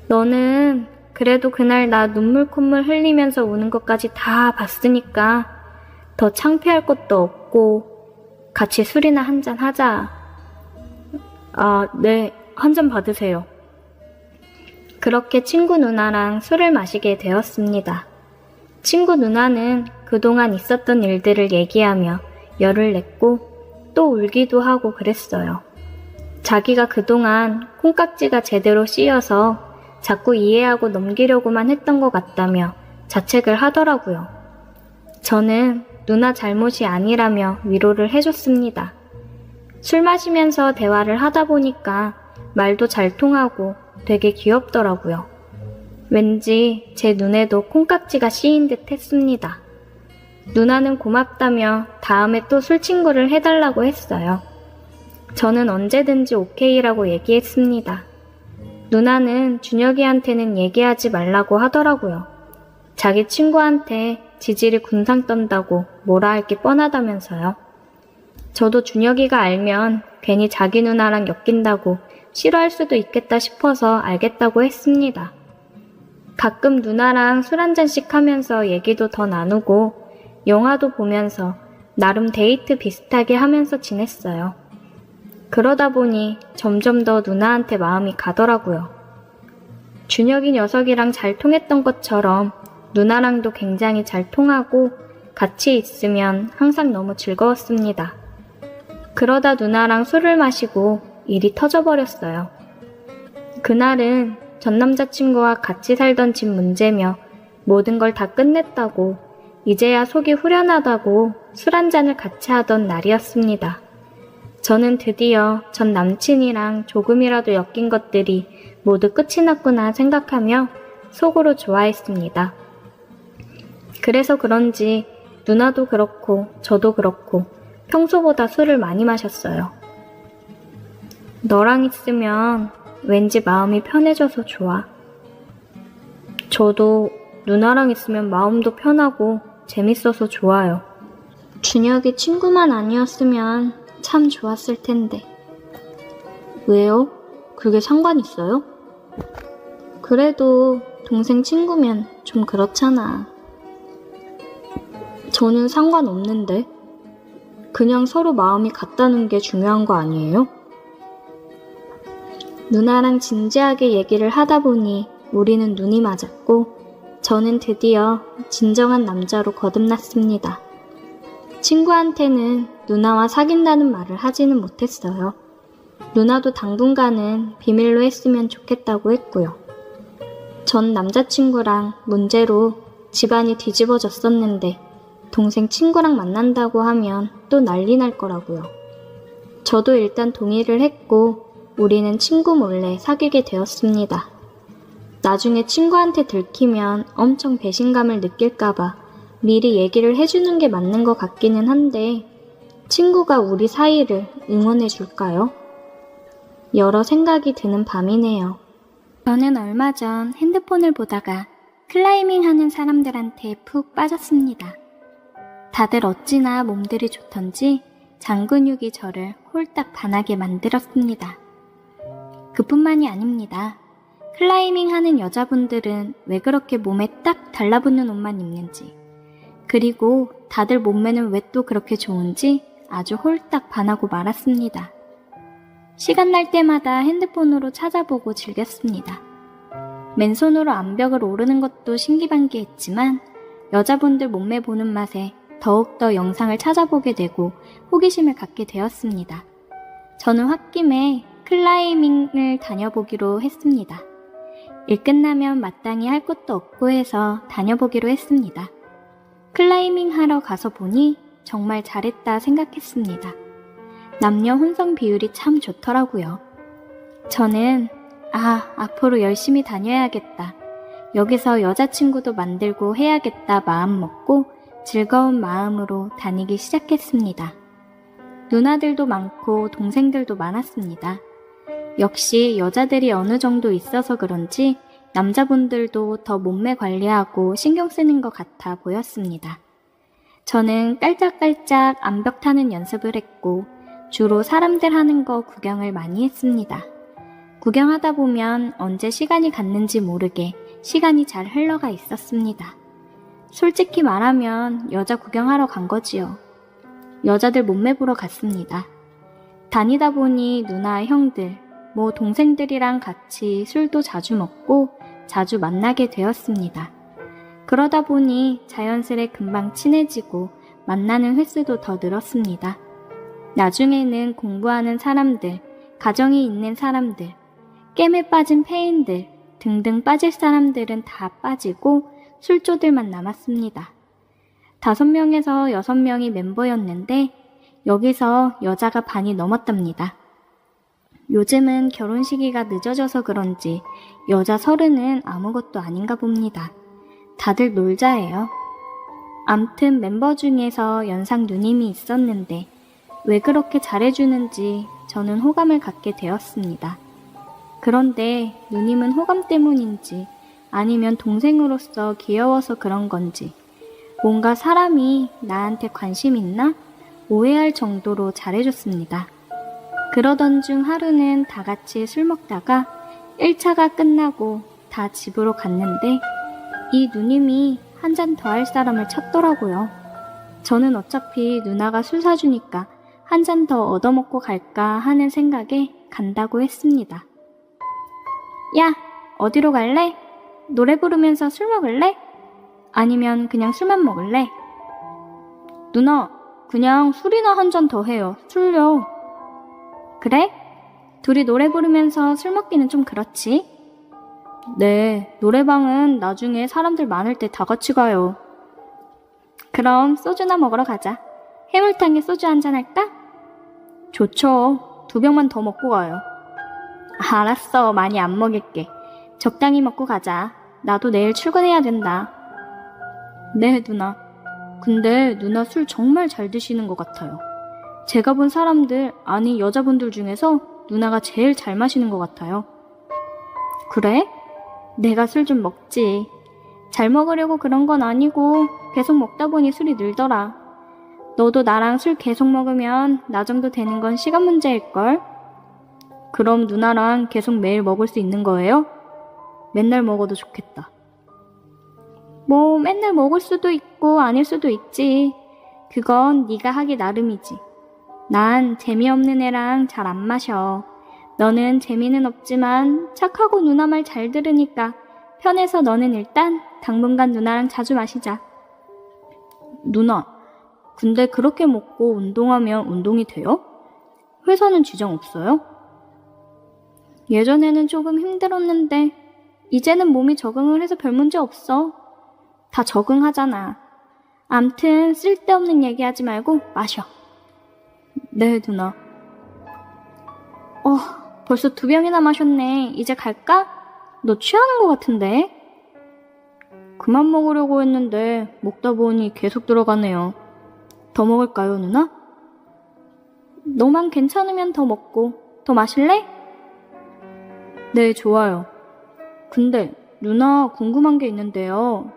너는 그래도 그날 나 눈물 콧물 흘리면서 우는 것까지 다 봤으니까 더 창피할 것도 없고 같이 술이나 한잔 하자. 아, 네, 한 잔 받으세요. 그렇게 친구 누나랑 술을 마시게 되었습니다. 친구 누나는 그동안 있었던 일들을 얘기하며 열을 냈고 또 울기도 하고 그랬어요. 자기가 그동안 콩깍지가 제대로 씌여서 자꾸 이해하고 넘기려고만 했던 것 같다며 자책을 하더라고요. 저는 누나 잘못이 아니라며 위로를 해줬습니다. 술 마시면서 대화를 하다 보니까 말도 잘 통하고 되게 귀엽더라고요. 왠지 제 눈에도 콩깍지가 씌인 듯 했습니다. 누나는 고맙다며 다음에 또 술 친구를 해달라고 했어요. 저는 언제든지 오케이라고 얘기했습니다. 누나는 준혁이한테는 얘기하지 말라고 하더라고요. 자기 친구한테 지질이 군상 떤다고 뭐라 할 게 뻔하다면서요. 저도 준혁이가 알면 괜히 자기 누나랑 엮인다고 싫어할 수도 있겠다 싶어서 알겠다고 했습니다. 가끔 누나랑 술 한잔씩 하면서 얘기도 더 나누고 영화도 보면서 나름 데이트 비슷하게 하면서 지냈어요. 그러다 보니 점점 더 누나한테 마음이 가더라고요. 준혁이 녀석이랑 잘 통했던 것처럼 누나랑도 굉장히 잘 통하고 같이 있으면 항상 너무 즐거웠습니다. 그러다 누나랑 술을 마시고 일이 터져버렸어요. 그날은 전 남자친구와 같이 살던 집 문제며 모든 걸 다 끝냈다고 이제야 속이 후련하다고 술 한잔을 같이 하던 날이었습니다. 저는 드디어 전 남친이랑 조금이라도 엮인 것들이 모두 끝이 났구나 생각하며 속으로 좋아했습니다. 그래서 그런지 누나도 그렇고 저도 그렇고 평소보다 술을 많이 마셨어요. 너랑 있으면 왠지 마음이 편해져서 좋아. 저도 누나랑 있으면 마음도 편하고 재밌어서 좋아요. 준혁이 친구만 아니었으면 참 좋았을 텐데. 왜요? 그게 상관 있어요? 그래도 동생 친구면 좀 그렇잖아. 저는 상관없는데. 그냥 서로 마음이 같다는 게 중요한 거 아니에요? 누나랑 진지하게 얘기를 하다 보니 우리는 눈이 맞았고 저는 드디어 진정한 남자로 거듭났습니다. 친구한테는 누나와 사귄다는 말을 하지는 못했어요. 누나도 당분간은 비밀로 했으면 좋겠다고 했고요. 전 남자친구랑 문제로 집안이 뒤집어졌었는데 동생 친구랑 만난다고 하면 또 난리 날 거라고요. 저도 일단 동의를 했고 우리는 친구 몰래 사귀게 되었습니다. 나중에 친구한테 들키면 엄청 배신감을 느낄까봐 미리 얘기를 해주는 게 맞는 것 같기는 한데 친구가 우리 사이를 응원해 줄까요? 여러 생각이 드는 밤이네요. 저는 얼마 전 핸드폰을 보다가 클라이밍 하는 사람들한테 푹 빠졌습니다. 다들 어찌나 몸들이 좋던지 장근육이 저를 홀딱 반하게 만들었습니다. 그뿐만이 아닙니다. 클라이밍 하는 여자분들은 왜 그렇게 몸에 딱 달라붙는 옷만 입는지, 그리고 다들 몸매는 왜 또 그렇게 좋은지 아주 홀딱 반하고 말았습니다. 시간 날 때마다 핸드폰으로 찾아보고 즐겼습니다. 맨손으로 암벽을 오르는 것도 신기반기했지만 여자분들 몸매 보는 맛에 더욱더 영상을 찾아보게 되고 호기심을 갖게 되었습니다. 저는 홧김에 클라이밍을 다녀보기로 했습니다. 일 끝나면 마땅히 할 것도 없고 해서 다녀보기로 했습니다. 클라이밍 하러 가서 보니 정말 잘했다 생각했습니다. 남녀 혼성 비율이 참 좋더라고요. 저는 앞으로 열심히 다녀야겠다. 여기서 여자친구도 만들고 해야겠다 마음 먹고 즐거운 마음으로 다니기 시작했습니다. 누나들도 많고 동생들도 많았습니다. 역시 여자들이 어느 정도 있어서 그런지 남자분들도 더 몸매 관리하고 신경 쓰는 것 같아 보였습니다. 저는 깔짝깔짝 암벽 타는 연습을 했고 주로 사람들 하는 거 구경을 많이 했습니다. 구경하다 보면 언제 시간이 갔는지 모르게 시간이 잘 흘러가 있었습니다. 솔직히 말하면 여자 구경하러 간 거지요. 여자들 몸매 보러 갔습니다. 다니다 보니 누나, 형들, 동생들이랑 같이 술도 자주 먹고 자주 만나게 되었습니다. 그러다 보니 자연스레 금방 친해지고 만나는 횟수도 더 늘었습니다. 나중에는 공부하는 사람들, 가정이 있는 사람들, 게임에 빠진 페인들 등등 빠질 사람들은 다 빠지고 술조들만 남았습니다. 5명에서 6명이 멤버였는데 여기서 여자가 반이 넘었답니다. 요즘은 결혼 시기가 늦어져서 그런지 여자 30은 아무것도 아닌가 봅니다. 다들 놀자예요. 암튼 멤버 중에서 연상 누님이 있었는데 왜 그렇게 잘해주는지 저는 호감을 갖게 되었습니다. 그런데 누님은 호감 때문인지 아니면 동생으로서 귀여워서 그런 건지 뭔가 사람이 나한테 관심 있나 오해할 정도로 잘해줬습니다. 그러던 중 하루는 다 같이 술 먹다가 1차가 끝나고 다 집으로 갔는데 이 누님이 한 잔 더 할 사람을 찾더라고요. 저는 어차피 누나가 술 사주니까 한 잔 더 얻어먹고 갈까 하는 생각에 간다고 했습니다. 야, 어디로 갈래? 노래 부르면서 술 먹을래? 아니면 그냥 술만 먹을래? 누나, 그냥 술이나 한 잔 더 해요. 술요. 그래? 둘이 노래 부르면서 술 먹기는 좀 그렇지? 네, 노래방은 나중에 사람들 많을 때 다 같이 가요. 그럼 소주나 먹으러 가자. 해물탕에 소주 한잔 할까? 좋죠. 2병만 더 먹고 가요. 알았어, 많이 안 먹일게. 적당히 먹고 가자. 나도 내일 출근해야 된다. 네, 누나. 근데 누나 술 정말 잘 드시는 것 같아요. 제가 본 사람들, 아니 여자분들 중에서 누나가 제일 잘 마시는 것 같아요. 그래? 내가 술 좀 먹지. 잘 먹으려고 그런 건 아니고 계속 먹다 보니 술이 늘더라. 너도 나랑 술 계속 먹으면 나 정도 되는 건 시간 문제일걸? 그럼 누나랑 계속 매일 먹을 수 있는 거예요? 맨날 먹어도 좋겠다. 맨날 먹을 수도 있고 아닐 수도 있지. 그건 네가 하기 나름이지. 난 재미없는 애랑 잘 안 마셔. 너는 재미는 없지만 착하고 누나 말 잘 들으니까 편해서 너는 일단 당분간 누나랑 자주 마시자. 누나, 근데 그렇게 먹고 운동하면 운동이 돼요? 회사는 지장 없어요? 예전에는 조금 힘들었는데 이제는 몸이 적응을 해서 별 문제 없어. 다 적응하잖아. 암튼 쓸데없는 얘기하지 말고 마셔. 네, 누나. 벌써 2병이나 마셨네. 이제 갈까? 너 취하는 것 같은데? 그만 먹으려고 했는데 먹다 보니 계속 들어가네요. 더 먹을까요, 누나? 너만 괜찮으면 더 먹고. 더 마실래? 네, 좋아요. 근데 누나 궁금한 게 있는데요.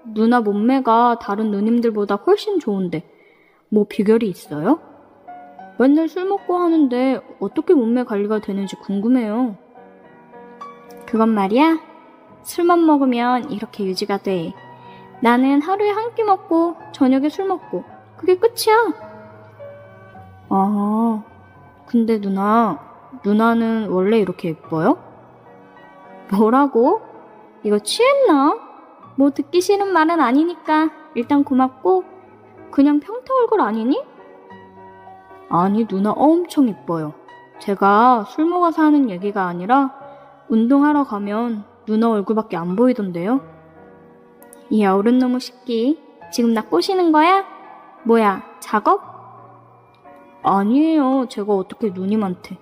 누나 몸매가 다른 누님들보다 훨씬 좋은데 뭐 비결이 있어요? 맨날 술 먹고 하는데 어떻게 몸매 관리가 되는지 궁금해요. 그건 말이야, 술만 먹으면 이렇게 유지가 돼. 나는 하루에 한 끼 먹고 저녁에 술 먹고 그게 끝이야. 아, 근데 누나는 원래 이렇게 예뻐요? 뭐라고? 이거 취했나? 뭐 듣기 싫은 말은 아니니까 일단 고맙고, 그냥 평타 얼굴 아니니? 아니, 누나 엄청 예뻐요. 제가 술 먹어서 하는 얘기가 아니라 운동하러 가면 누나 얼굴밖에 안 보이던데요. 이 어른놈의 새끼, 지금 나 꼬시는 거야? 뭐야, 작업? 아니에요. 제가 어떻게 누님한테.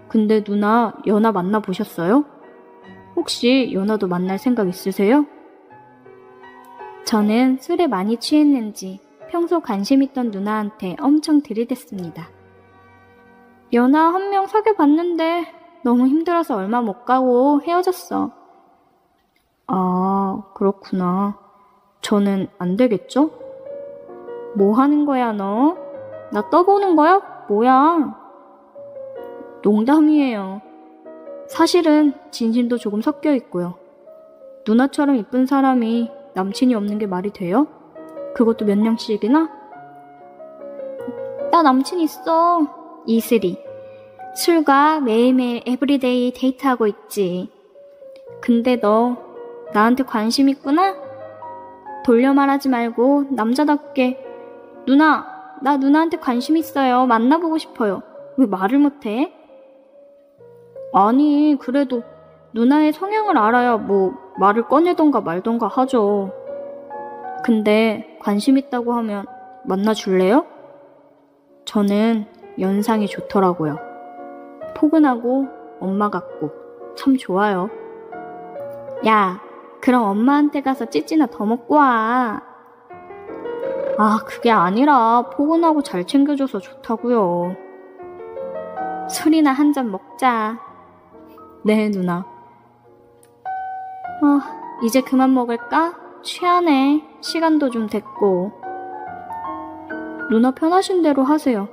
근데 누나 연하 만나보셨어요? 혹시 연하도 만날 생각 있으세요? 저는 술에 많이 취했는지 평소 관심 있던 누나한테 엄청 들이댔습니다. 연하 한 명 사귀어봤는데 너무 힘들어서 얼마 못 가고 헤어졌어. 아, 그렇구나. 저는 안 되겠죠? 뭐 하는 거야, 너? 나 떠보는 거야? 뭐야? 농담이에요. 사실은 진심도 조금 섞여 있고요. 누나처럼 이쁜 사람이 남친이 없는 게 말이 돼요? 그것도 몇 년씩이나? 나 남친 있어. 이슬이. 술과 매일매일 에브리데이 데이트하고 있지. 근데 너 나한테 관심 있구나? 돌려 말하지 말고 남자답게 나 누나한테 관심 있어요. 만나보고 싶어요. 왜 말을 못해? 아니, 그래도 누나의 성향을 알아야 뭐 말을 꺼내던가 말던가 하죠. 근데 관심 있다고 하면 만나줄래요? 저는 연상이 좋더라고요. 포근하고 엄마 같고 참 좋아요. 야, 그럼 엄마한테 가서 찌찌나 더 먹고 와. 아, 그게 아니라 포근하고 잘 챙겨줘서 좋다고요. 술이나 한 잔 먹자. 네, 누나. 이제 그만 먹을까? 취하네. 시간도 좀 됐고. 누나 편하신 대로 하세요.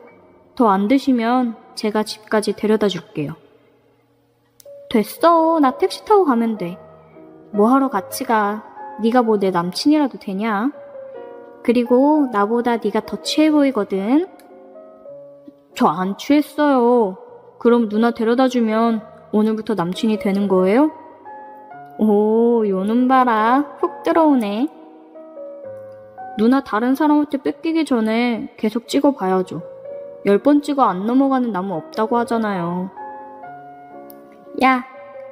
더 안 드시면 제가 집까지 데려다 줄게요. 됐어. 나 택시 타고 가면 돼. 뭐하러 같이 가. 네가 뭐 내 남친이라도 되냐? 그리고 나보다 네가 더 취해 보이거든. 저 안 취했어요. 그럼 누나 데려다 주면 오늘부터 남친이 되는 거예요? 오, 요놈 봐라. 훅 들어오네. 누나 다른 사람한테 뺏기기 전에 계속 찍어봐야죠. 10번 찍어 안 넘어가는 나무 없다고 하잖아요. 야,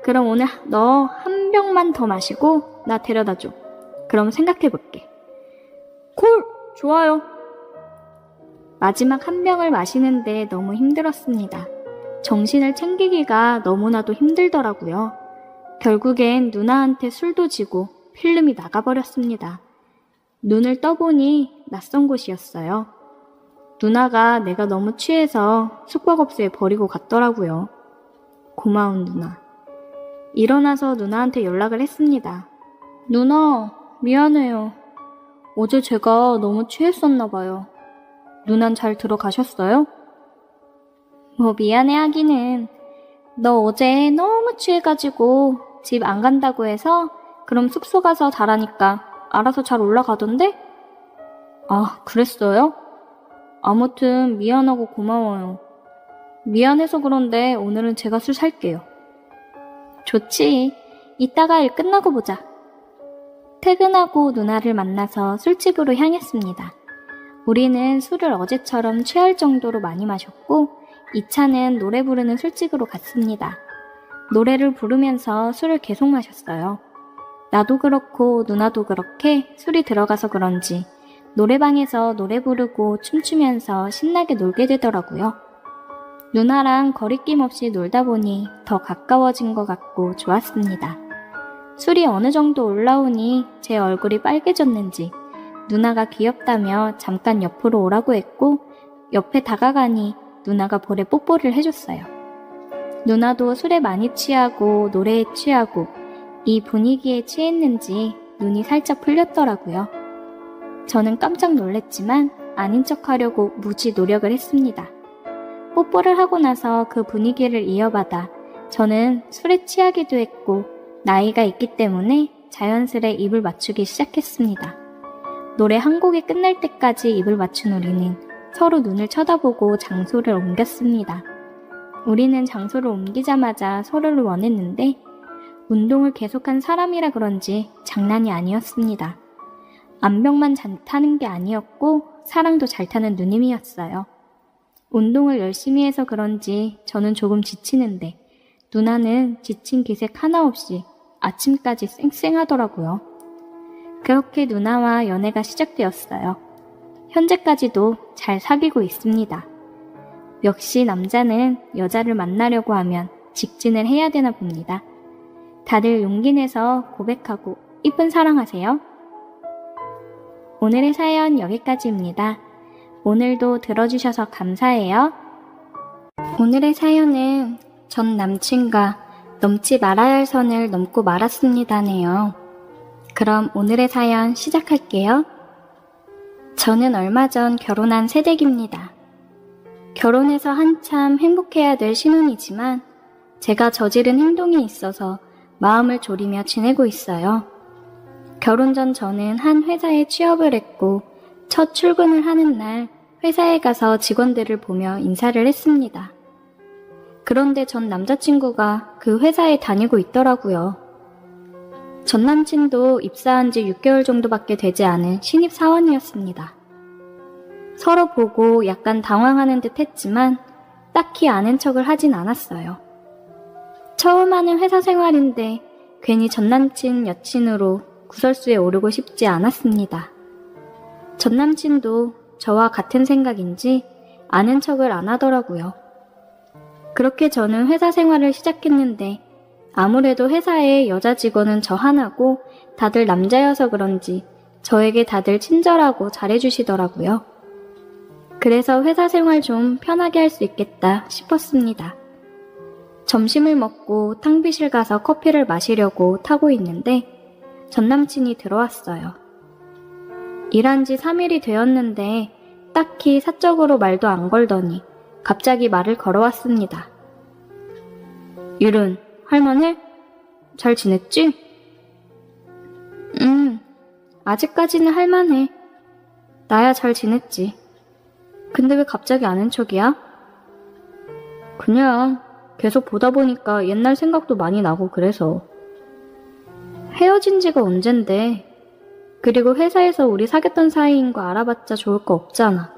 그럼 오늘 너 한 병만 더 마시고 나 데려다 줘. 그럼 생각해볼게. 콜! 좋아요. 마지막 한 병을 마시는데 너무 힘들었습니다. 정신을 챙기기가 너무나도 힘들더라고요. 결국엔 누나한테 술도 지고 필름이 나가버렸습니다. 눈을 떠보니 낯선 곳이었어요. 누나가 내가 너무 취해서 숙박업소에 버리고 갔더라고요. 고마운 누나. 일어나서 누나한테 연락을 했습니다. 누나, 미안해요. 어제 제가 너무 취했었나 봐요. 누난 잘 들어가셨어요? 뭐 미안해 하기는. 너 어제 너무 취해가지고 집 안 간다고 해서 그럼 숙소 가서 자라니까 알아서 잘 올라가던데? 아, 그랬어요? 아무튼 미안하고 고마워요. 미안해서 그런데 오늘은 제가 술 살게요. 좋지. 이따가 일 끝나고 보자. 퇴근하고 누나를 만나서 술집으로 향했습니다. 우리는 술을 어제처럼 취할 정도로 많이 마셨고 2차는 노래 부르는 술집으로 갔습니다. 노래를 부르면서 술을 계속 마셨어요. 나도 그렇고 누나도 그렇게 술이 들어가서 그런지 노래방에서 노래 부르고 춤추면서 신나게 놀게 되더라고요. 누나랑 거리낌 없이 놀다 보니 더 가까워진 것 같고 좋았습니다. 술이 어느 정도 올라오니 제 얼굴이 빨개졌는지 누나가 귀엽다며 잠깐 옆으로 오라고 했고 옆에 다가가니 누나가 볼에 뽀뽀를 해줬어요. 누나도 술에 많이 취하고 노래에 취하고 이 분위기에 취했는지 눈이 살짝 풀렸더라고요. 저는 깜짝 놀랐지만 아닌 척하려고 무지 노력을 했습니다. 뽀뽀를 하고 나서 그 분위기를 이어받아 저는 술에 취하기도 했고 나이가 있기 때문에 자연스레 입을 맞추기 시작했습니다. 노래 한 곡이 끝날 때까지 입을 맞춘 우리는 서로 눈을 쳐다보고 장소를 옮겼습니다. 우리는 장소를 옮기자마자 서로를 원했는데 운동을 계속한 사람이라 그런지 장난이 아니었습니다. 암벽만 잘 타는 게 아니었고 사랑도 잘 타는 누님이었어요. 운동을 열심히 해서 그런지 저는 조금 지치는데 누나는 지친 기색 하나 없이 아침까지 쌩쌩하더라고요. 그렇게 누나와 연애가 시작되었어요. 현재까지도 잘 사귀고 있습니다. 역시 남자는 여자를 만나려고 하면 직진을 해야 되나 봅니다. 다들 용기 내서 고백하고 이쁜 사랑하세요. 오늘의 사연 여기까지입니다. 오늘도 들어주셔서 감사해요. 오늘의 사연은 전 남친과 넘지 말아야 할 선을 넘고 말았습니다네요. 그럼 오늘의 사연 시작할게요. 저는 얼마 전 결혼한 새댁입니다. 결혼해서 한참 행복해야 될 신혼이지만 제가 저지른 행동이 있어서 마음을 졸이며 지내고 있어요. 결혼 전 저는 한 회사에 취업을 했고 첫 출근을 하는 날 회사에 가서 직원들을 보며 인사를 했습니다. 그런데 전 남자친구가 그 회사에 다니고 있더라고요. 전 남친도 입사한 지 6개월 정도밖에 되지 않은 신입사원이었습니다. 서로 보고 약간 당황하는 듯 했지만 딱히 아는 척을 하진 않았어요. 처음 하는 회사 생활인데 괜히 전 남친 여친으로 구설수에 오르고 싶지 않았습니다. 전 남친도 저와 같은 생각인지 아는 척을 안 하더라고요. 그렇게 저는 회사 생활을 시작했는데 아무래도 회사에 여자 직원은 저 하나고 다들 남자여서 그런지 저에게 다들 친절하고 잘해주시더라고요. 그래서 회사 생활 좀 편하게 할 수 있겠다 싶었습니다. 점심을 먹고 탕비실 가서 커피를 마시려고 타고 있는데 전 남친이 들어왔어요. 일한 지 3일이 되었는데 딱히 사적으로 말도 안 걸더니 갑자기 말을 걸어왔습니다. 유른, 할만해? 잘 지냈지? 아직까지는 할만해. 나야 잘 지냈지. 근데 왜 갑자기 아는 척이야? 그냥 계속 보다 보니까 옛날 생각도 많이 나고 그래서. 헤어진 지가 언젠데. 그리고 회사에서 우리 사귀었던 사이인 거 알아봤자 좋을 거 없잖아.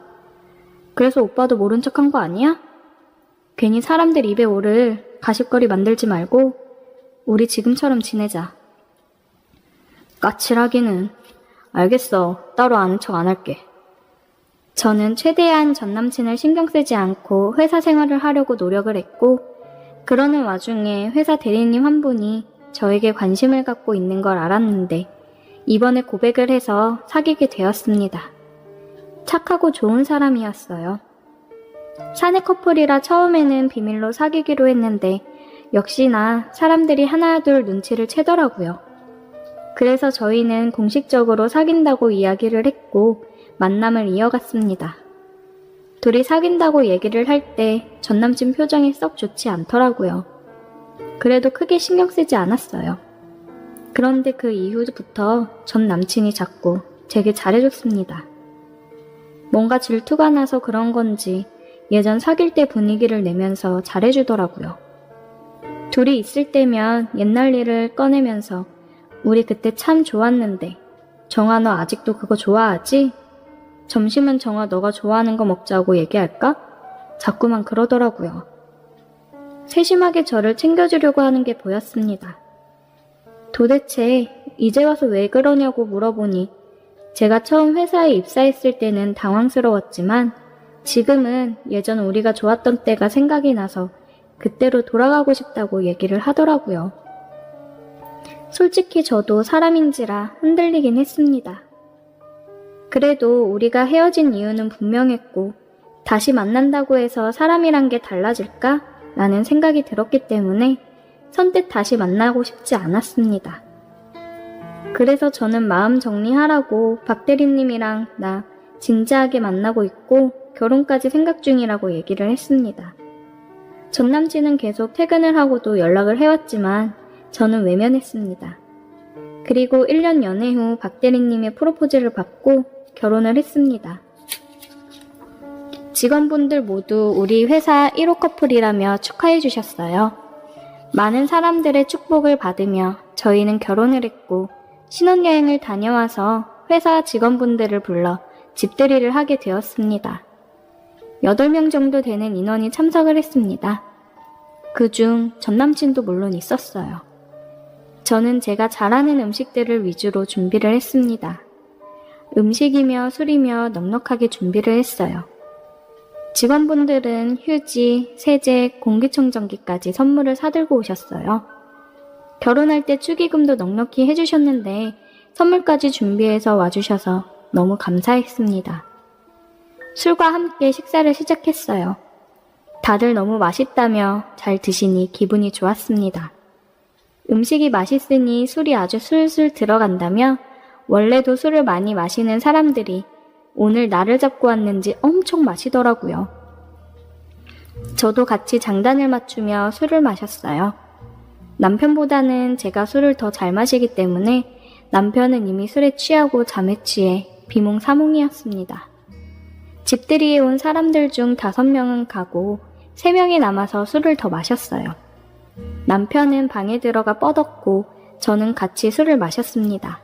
그래서 오빠도 모른 척한 거 아니야? 괜히 사람들 입에 오를 가십거리 만들지 말고 우리 지금처럼 지내자. 까칠하기는. 알겠어. 따로 아는 척 안 할게. 저는 최대한 전 남친을 신경 쓰지 않고 회사 생활을 하려고 노력을 했고 그러는 와중에 회사 대리님 한 분이 저에게 관심을 갖고 있는 걸 알았는데 이번에 고백을 해서 사귀게 되었습니다. 착하고 좋은 사람이었어요. 사내 커플이라 처음에는 비밀로 사귀기로 했는데 역시나 사람들이 하나둘 눈치를 채더라고요. 그래서 저희는 공식적으로 사귄다고 이야기를 했고 만남을 이어갔습니다. 둘이 사귄다고 얘기를 할 때 전 남친 표정이 썩 좋지 않더라고요. 그래도 크게 신경 쓰지 않았어요. 그런데 그 이후부터 전 남친이 자꾸 제게 잘해줬습니다. 뭔가 질투가 나서 그런 건지 예전 사귈 때 분위기를 내면서 잘해주더라고요. 둘이 있을 때면 옛날 일을 꺼내면서 우리 그때 참 좋았는데 정아 너 아직도 그거 좋아하지? 점심은 정아 너가 좋아하는 거 먹자고 얘기할까? 자꾸만 그러더라고요. 세심하게 저를 챙겨주려고 하는 게 보였습니다. 도대체 이제 와서 왜 그러냐고 물어보니 제가 처음 회사에 입사했을 때는 당황스러웠지만 지금은 예전 우리가 좋았던 때가 생각이 나서 그때로 돌아가고 싶다고 얘기를 하더라고요. 솔직히 저도 사람인지라 흔들리긴 했습니다. 그래도 우리가 헤어진 이유는 분명했고 다시 만난다고 해서 사람이란 게 달라질까? 라는 생각이 들었기 때문에 선뜻 다시 만나고 싶지 않았습니다. 그래서 저는 마음 정리하라고 박 대리님이랑 나 진지하게 만나고 있고 결혼까지 생각 중이라고 얘기를 했습니다. 전 남친은 계속 퇴근을 하고도 연락을 해왔지만 저는 외면했습니다. 그리고 1년 연애 후 박 대리님의 프로포즈를 받고 결혼을 했습니다. 직원분들 모두 우리 회사 1호 커플이라며 축하해 주셨어요. 많은 사람들의 축복을 받으며 저희는 결혼을 했고 신혼여행을 다녀와서 회사 직원분들을 불러 집들이를 하게 되었습니다. 8명 정도 되는 인원이 참석을 했습니다. 그중 전 남친도 물론 있었어요. 저는 제가 잘하는 음식들을 위주로 준비를 했습니다. 음식이며 술이며 넉넉하게 준비를 했어요. 직원분들은 휴지, 세제, 공기청정기까지 선물을 사들고 오셨어요. 결혼할 때 축의금도 넉넉히 해주셨는데 선물까지 준비해서 와주셔서 너무 감사했습니다. 술과 함께 식사를 시작했어요. 다들 너무 맛있다며 잘 드시니 기분이 좋았습니다. 음식이 맛있으니 술이 아주 술술 들어간다며 원래도 술을 많이 마시는 사람들이 오늘 날을 잡고 왔는지 엄청 마시더라고요. 저도 같이 장단을 맞추며 술을 마셨어요. 남편보다는 제가 술을 더 잘 마시기 때문에 남편은 이미 술에 취하고 잠에 취해 비몽사몽이었습니다. 집들이에 온 사람들 중 5명은 가고 3명이 남아서 술을 더 마셨어요. 남편은 방에 들어가 뻗었고 저는 같이 술을 마셨습니다.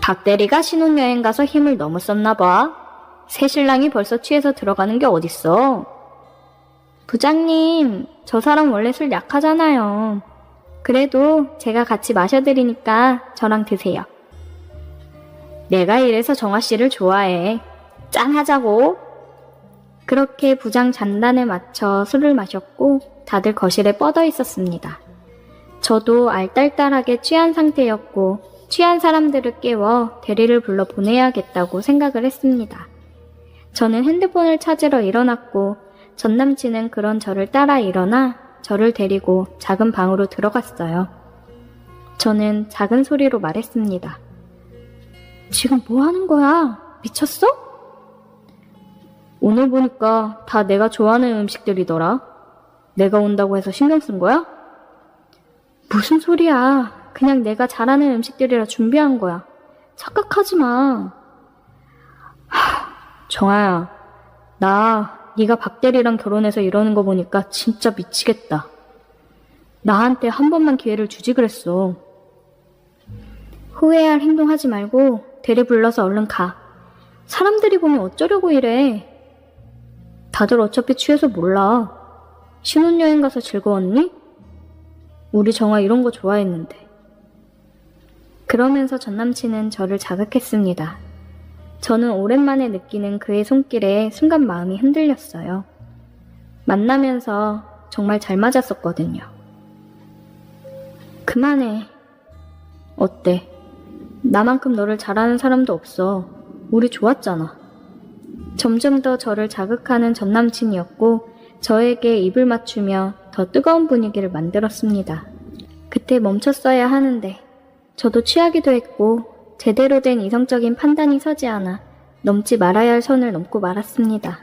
박 대리가 신혼여행 가서 힘을 너무 썼나 봐. 새 신랑이 벌써 취해서 들어가는 게 어딨어. 부장님, 저 사람 원래 술 약하잖아요. 그래도 제가 같이 마셔드리니까 저랑 드세요. 내가 이래서 정아씨를 좋아해. 짠하자고. 그렇게 부장 잔단에 맞춰 술을 마셨고 다들 거실에 뻗어 있었습니다. 저도 알딸딸하게 취한 상태였고 취한 사람들을 깨워 대리를 불러 보내야겠다고 생각을 했습니다. 저는 핸드폰을 찾으러 일어났고 전 남친은 그런 저를 따라 일어나 저를 데리고 작은 방으로 들어갔어요. 저는 작은 소리로 말했습니다. 지금 뭐 하는 거야? 미쳤어? 오늘 보니까 다 내가 좋아하는 음식들이더라. 내가 온다고 해서 신경 쓴 거야? 무슨 소리야. 그냥 내가 잘하는 음식들이라 준비한 거야. 착각하지 마. 정아야, 나 네가 박대리랑 결혼해서 이러는 거 보니까 진짜 미치겠다. 나한테 한 번만 기회를 주지 그랬어. 후회할 행동하지 말고 대리 불러서 얼른 가. 사람들이 보면 어쩌려고 이래. 다들 어차피 취해서 몰라. 신혼여행 가서 즐거웠니? 우리 정아 이런 거 좋아했는데. 그러면서 전 남친은 저를 자극했습니다. 저는 오랜만에 느끼는 그의 손길에 순간 마음이 흔들렸어요. 만나면서 정말 잘 맞았었거든요. 그만해. 어때? 나만큼 너를 잘하는 사람도 없어. 우리 좋았잖아. 점점 더 저를 자극하는 전 남친이었고 저에게 입을 맞추며 더 뜨거운 분위기를 만들었습니다. 그때 멈췄어야 하는데 저도 취하기도 했고 제대로 된 이성적인 판단이 서지 않아 넘지 말아야 할 선을 넘고 말았습니다.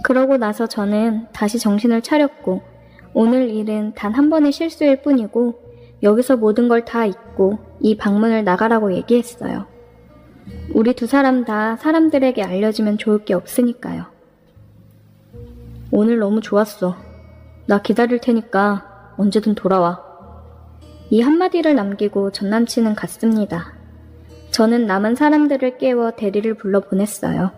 그러고 나서 저는 다시 정신을 차렸고 오늘 일은 단 한 번의 실수일 뿐이고 여기서 모든 걸 다 잊고 이 방문을 나가라고 얘기했어요. 우리 두 사람 다 사람들에게 알려지면 좋을 게 없으니까요. 오늘 너무 좋았어. 나 기다릴 테니까 언제든 돌아와. 이 한마디를 남기고 전 남친은 갔습니다. 저는 남은 사람들을 깨워 대리를 불러 보냈어요.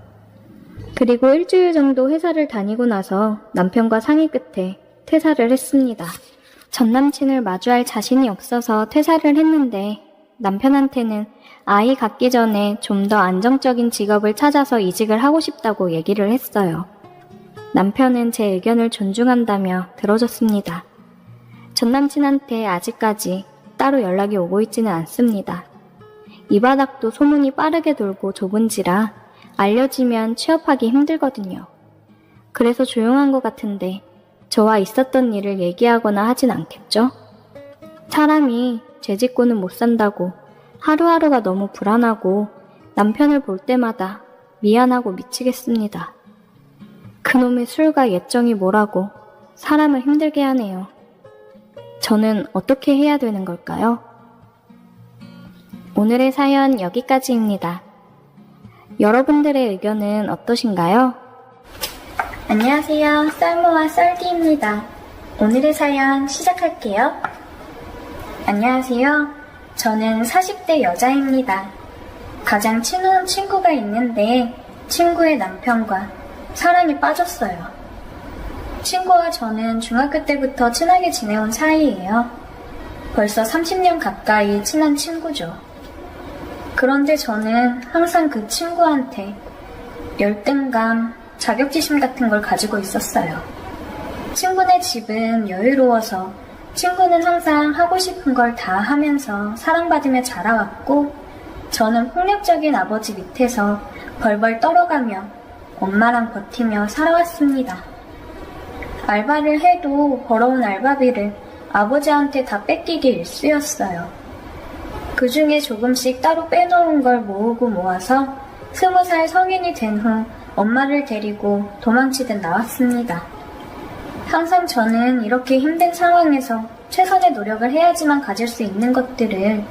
그리고 일주일 정도 회사를 다니고 나서 남편과 상의 끝에 퇴사를 했습니다. 전 남친을 마주할 자신이 없어서 퇴사를 했는데 남편한테는 아이 갖기 전에 좀 더 안정적인 직업을 찾아서 이직을 하고 싶다고 얘기를 했어요. 남편은 제 의견을 존중한다며 들어줬습니다. 전 남친한테 아직까지 따로 연락이 오고 있지는 않습니다. 이 바닥도 소문이 빠르게 돌고 좁은지라 알려지면 취업하기 힘들거든요. 그래서 조용한 것 같은데 저와 있었던 일을 얘기하거나 하진 않겠죠? 사람이 죄짓고는 못 산다고 하루하루가 너무 불안하고 남편을 볼 때마다 미안하고 미치겠습니다. 그놈의 술과 예정이 뭐라고 사람을 힘들게 하네요. 저는 어떻게 해야 되는 걸까요? 오늘의 사연 여기까지입니다. 여러분들의 의견은 어떠신가요? 안녕하세요. 썰모와 썰디입니다. 오늘의 사연 시작할게요. 안녕하세요. 저는 40대 여자입니다. 가장 친한 친구가 있는데 친구의 남편과 사랑에 빠졌어요. 친구와 저는 중학교 때부터 친하게 지내온 사이예요. 벌써 30년 가까이 친한 친구죠. 그런데 저는 항상 그 친구한테 열등감, 자격지심 같은 걸 가지고 있었어요. 친구네 집은 여유로워서 친구는 항상 하고 싶은 걸 다 하면서 사랑받으며 자라왔고 저는 폭력적인 아버지 밑에서 벌벌 떨어가며 엄마랑 버티며 살아왔습니다. 알바를 해도 벌어온 알바비를 아버지한테 다 뺏기기 일쑤였어요. 그 중에 조금씩 따로 빼놓은 걸 모으고 모아서 20살 성인이 된 후 엄마를 데리고 도망치듯 나왔습니다. 항상 저는 이렇게 힘든 상황에서 최선의 노력을 해야지만 가질 수 있는 것들을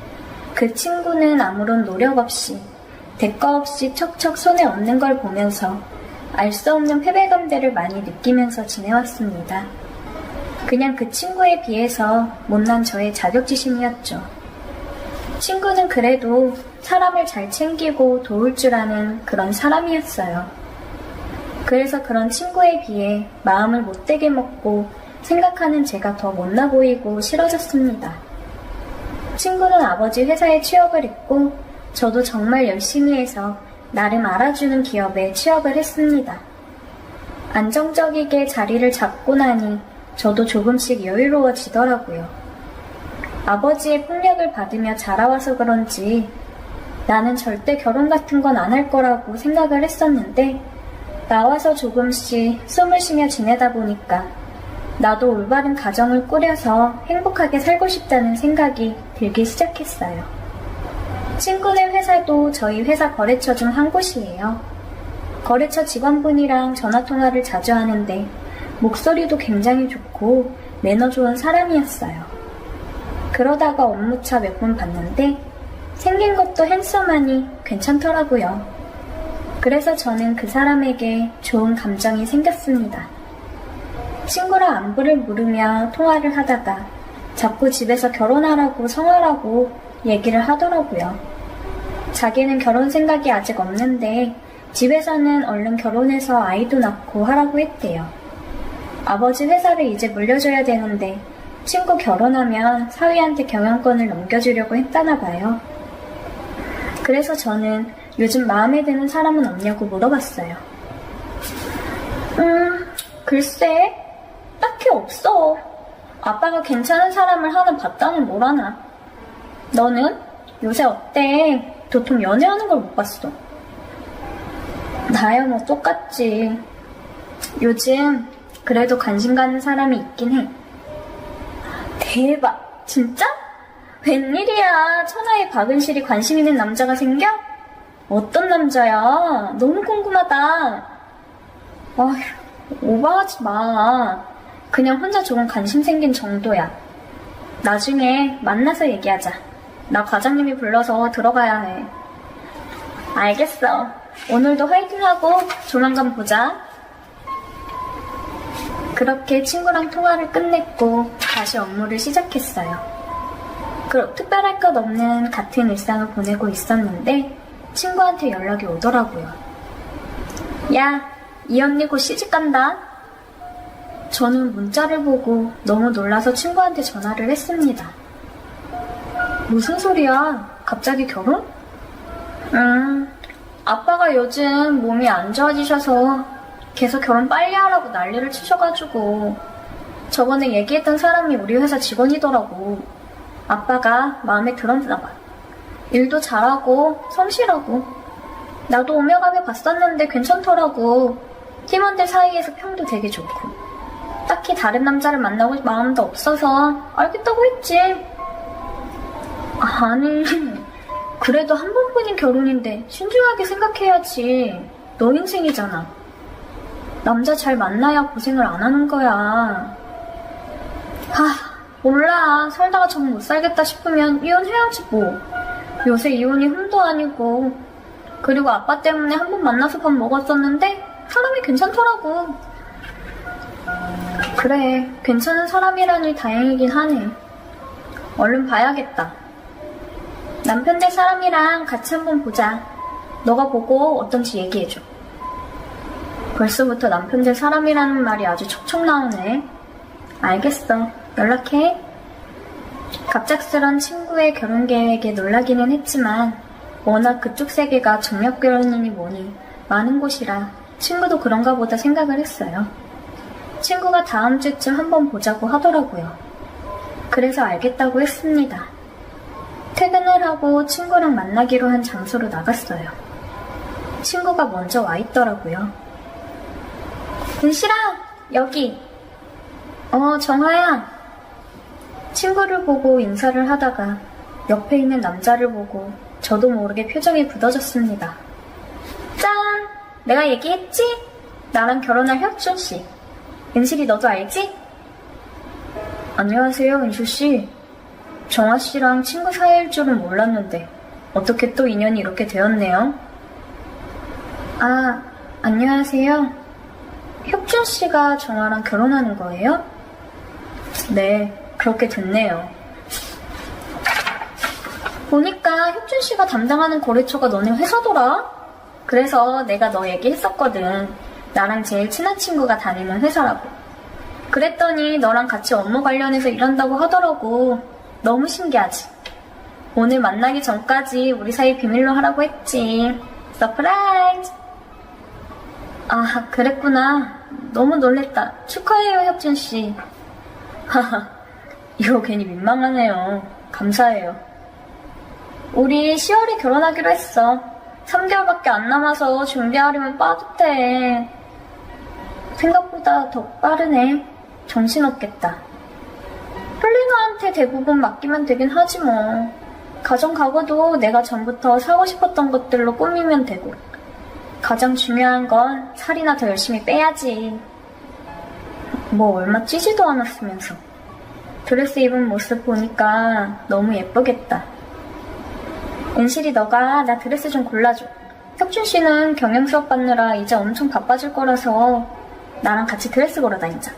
그 친구는 아무런 노력 없이 대가 없이 척척 손에 얻는 걸 보면서 알 수 없는 패배감들을 많이 느끼면서 지내왔습니다. 그냥 그 친구에 비해서 못난 저의 자격지심이었죠. 친구는 그래도 사람을 잘 챙기고 도울 줄 아는 그런 사람이었어요. 그래서 그런 친구에 비해 마음을 못되게 먹고 생각하는 제가 더 못나 보이고 싫어졌습니다. 친구는 아버지 회사에 취업을 했고 저도 정말 열심히 해서 나름 알아주는 기업에 취업을 했습니다. 안정적이게 자리를 잡고 나니 저도 조금씩 여유로워지더라고요. 아버지의 폭력을 받으며 자라와서 그런지 나는 절대 결혼 같은 건 안 할 거라고 생각을 했었는데 나와서 조금씩 숨을 쉬며 지내다 보니까 나도 올바른 가정을 꾸려서 행복하게 살고 싶다는 생각이 들기 시작했어요. 친구네 회사도 저희 회사 거래처 중 한 곳이에요. 거래처 직원분이랑 전화통화를 자주 하는데 목소리도 굉장히 좋고 매너 좋은 사람이었어요. 그러다가 업무차 몇 번 봤는데 생긴 것도 핸섬하니 괜찮더라고요. 그래서 저는 그 사람에게 좋은 감정이 생겼습니다. 친구랑 안부를 물으며 통화를 하다가 자꾸 집에서 결혼하라고 성하라고 얘기를 하더라고요. 자기는 결혼 생각이 아직 없는데 집에서는 얼른 결혼해서 아이도 낳고 하라고 했대요. 아버지 회사를 이제 물려줘야 되는데 친구 결혼하면 사위한테 경영권을 넘겨주려고 했다나 봐요. 그래서 저는 요즘 마음에 드는 사람은 없냐고 물어봤어요. 글쎄, 딱히 없어. 아빠가 괜찮은 사람을 하나 봤다는 뭘 하나. 너는? 요새 어때? 도통 연애하는 걸 못 봤어. 나야 뭐 똑같지. 요즘 그래도 관심 가는 사람이 있긴 해. 대박! 진짜? 웬일이야? 천하의 박은실이 관심 있는 남자가 생겨? 어떤 남자야? 너무 궁금하다. 아휴, 오버하지 마. 그냥 혼자 조금 관심 생긴 정도야. 나중에 만나서 얘기하자. 나 과장님이 불러서 들어가야 해. 알겠어. 오늘도 화이팅하고 조만간 보자. 그렇게 친구랑 통화를 끝냈고 다시 업무를 시작했어요. 특별할 것 없는 같은 일상을 보내고 있었는데 친구한테 연락이 오더라고요. 야, 이 언니 곧 시집간다. 저는 문자를 보고 너무 놀라서 친구한테 전화를 했습니다. 무슨 소리야? 갑자기 결혼? 아빠가 요즘 몸이 안 좋아지셔서 계속 결혼 빨리 하라고 난리를 치셔가지고 저번에 얘기했던 사람이 우리 회사 직원이더라고. 아빠가 마음에 들었나 봐. 일도 잘하고 성실하고 나도 오며 가며 봤었는데 괜찮더라고. 팀원들 사이에서 평도 되게 좋고 딱히 딱히 다른 남자를 만나고 마음도 없어서 알겠다고 했지. 아니, 그래도 한 번뿐인 결혼인데 신중하게 생각해야지. 너 인생이잖아. 남자 잘 만나야 고생을 안 하는 거야. 몰라. 살다가 정 못 살겠다 싶으면 이혼해야지 뭐. 요새 이혼이 흠도 아니고. 그리고 아빠 때문에 한 번 만나서 밥 먹었었는데 사람이 괜찮더라고. 그래, 괜찮은 사람이라니 다행이긴 하네. 얼른 봐야겠다. 남편 될 사람이랑 같이 한번 보자. 너가 보고 어떤지 얘기해줘. 벌써부터 남편 될 사람이라는 말이 아주 척척 나오네. 알겠어. 연락해. 갑작스런 친구의 결혼 계획에 놀라기는 했지만 워낙 그쪽 세계가 정력 결혼이니 뭐니 많은 곳이라 친구도 그런가 보다 생각을 했어요. 친구가 다음 주쯤 한번 보자고 하더라고요. 그래서 알겠다고 했습니다. 퇴근을 하고 친구랑 만나기로 한 장소로 나갔어요. 친구가 먼저 와 있더라고요. 은실아, 여기. 정화야. 친구를 보고 인사를 하다가 옆에 있는 남자를 보고 저도 모르게 표정이 굳어졌습니다. 짠! 내가 얘기했지? 나랑 결혼할 혁준씨. 은실이 너도 알지? 안녕하세요, 은실씨. 정화씨랑 친구 사이일 줄은 몰랐는데 어떻게 또 인연이 이렇게 되었네요? 안녕하세요. 혁준씨가 정화랑 결혼하는 거예요? 네, 그렇게 됐네요. 보니까 혁준씨가 담당하는 거래처가 너네 회사더라? 그래서 내가 너 얘기했었거든. 나랑 제일 친한 친구가 다니는 회사라고. 그랬더니 너랑 같이 업무 관련해서 일한다고 하더라고. 너무 신기하지? 오늘 만나기 전까지 우리 사이 비밀로 하라고 했지. 서프라이즈! 그랬구나. 너무 놀랬다. 축하해요, 혁준씨. 이거 괜히 민망하네요. 감사해요. 우리 10월에 결혼하기로 했어. 3개월밖에 안 남아서 준비하려면 빠듯해. 생각보다 더 빠르네. 정신없겠다. 플래너한테 대부분 맡기면 되긴 하지 뭐. 가정가구도 내가 전부터 사고 싶었던 것들로 꾸미면 되고. 가장 중요한 건 살이나 더 열심히 빼야지. 뭐 얼마 찌지도 않았으면서. 드레스 입은 모습 보니까 너무 예쁘겠다. 은실이 너가 나 드레스 좀 골라줘. 혁준씨는 경영 수업 받느라 이제 엄청 바빠질 거라서 나랑 같이 드레스 보러 다니자.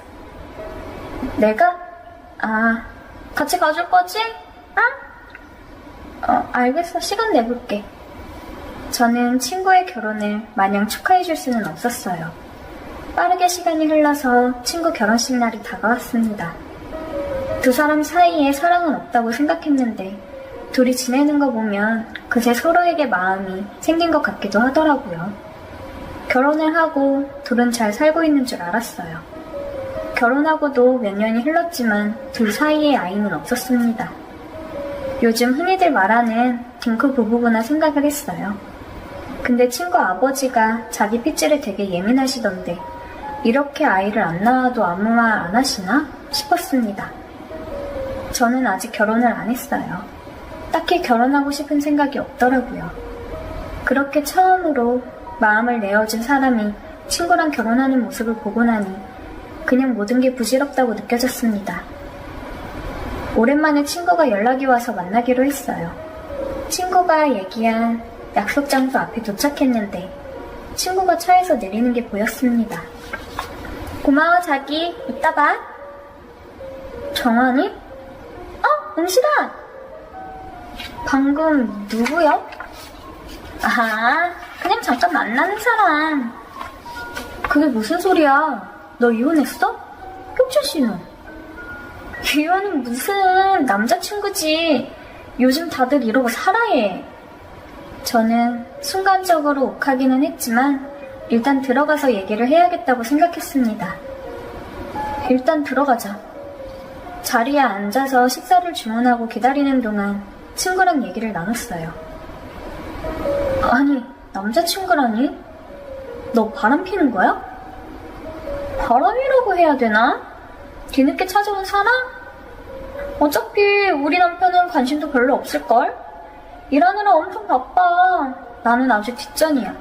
내가? 같이 가줄 거지? 응? 알겠어. 시간 내볼게. 저는 친구의 결혼을 마냥 축하해줄 수는 없었어요. 빠르게 시간이 흘러서 친구 결혼식 날이 다가왔습니다. 두 사람 사이에 사랑은 없다고 생각했는데 둘이 지내는 거 보면 그새 서로에게 마음이 생긴 것 같기도 하더라고요. 결혼을 하고 둘은 잘 살고 있는 줄 알았어요. 결혼하고도 몇 년이 흘렀지만 둘 사이에 아이는 없었습니다. 요즘 흔히들 말하는 딩크 부부구나 생각을 했어요. 근데 친구 아버지가 자기 핏줄에 되게 예민하시던데 이렇게 아이를 안 낳아도 아무 말 안 하시나 싶었습니다. 저는 아직 결혼을 안 했어요. 딱히 결혼하고 싶은 생각이 없더라고요. 그렇게 처음으로 마음을 내어준 사람이 친구랑 결혼하는 모습을 보고 나니 그냥 모든 게 부질없다고 느껴졌습니다. 오랜만에 친구가 연락이 와서 만나기로 했어요. 친구가 얘기한 약속 장소 앞에 도착했는데 친구가 차에서 내리는 게 보였습니다. 고마워 자기. 이따 봐. 정환이? 은실아! 방금 누구야? 그냥 잠깐 만나는 사람. 그게 무슨 소리야? 너 이혼했어? 혁준씨는? 이혼은 무슨 남자친구지. 요즘 다들 이러고 살아 해. 저는 순간적으로 욱하기는 했지만 일단 들어가서 얘기를 해야겠다고 생각했습니다. 일단 들어가자. 자리에 앉아서 식사를 주문하고 기다리는 동안 친구랑 얘기를 나눴어요. 아니, 남자친구라니? 너 바람 피는 거야? 바람이라고 해야 되나? 뒤늦게 찾아온 사랑? 어차피 우리 남편은 관심도 별로 없을걸? 일하느라 엄청 바빠. 나는 아주 뒷전이야.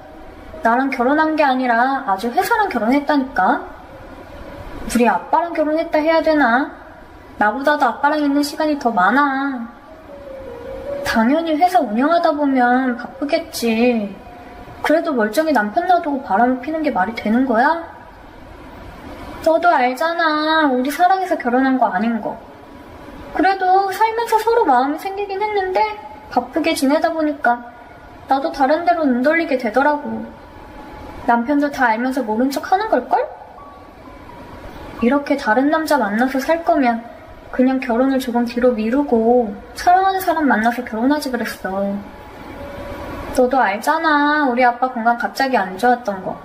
나랑 결혼한 게 아니라 아주 회사랑 결혼했다니까. 우리 아빠랑 결혼했다 해야 되나? 나보다도 아빠랑 있는 시간이 더 많아. 당연히 회사 운영하다 보면 바쁘겠지. 그래도 멀쩡히 남편 놔두고 바람을 피는 게 말이 되는 거야? 너도 알잖아. 우리 사랑해서 결혼한 거 아닌 거. 그래도 살면서 서로 마음이 생기긴 했는데 바쁘게 지내다 보니까 나도 다른 데로 눈 돌리게 되더라고. 남편도 다 알면서 모른 척 하는 걸걸? 이렇게 다른 남자 만나서 살 거면 그냥 결혼을 조금 뒤로 미루고 사랑하는 사람 만나서 결혼하지 그랬어. 너도 알잖아. 우리 아빠 건강 갑자기 안 좋았던 거.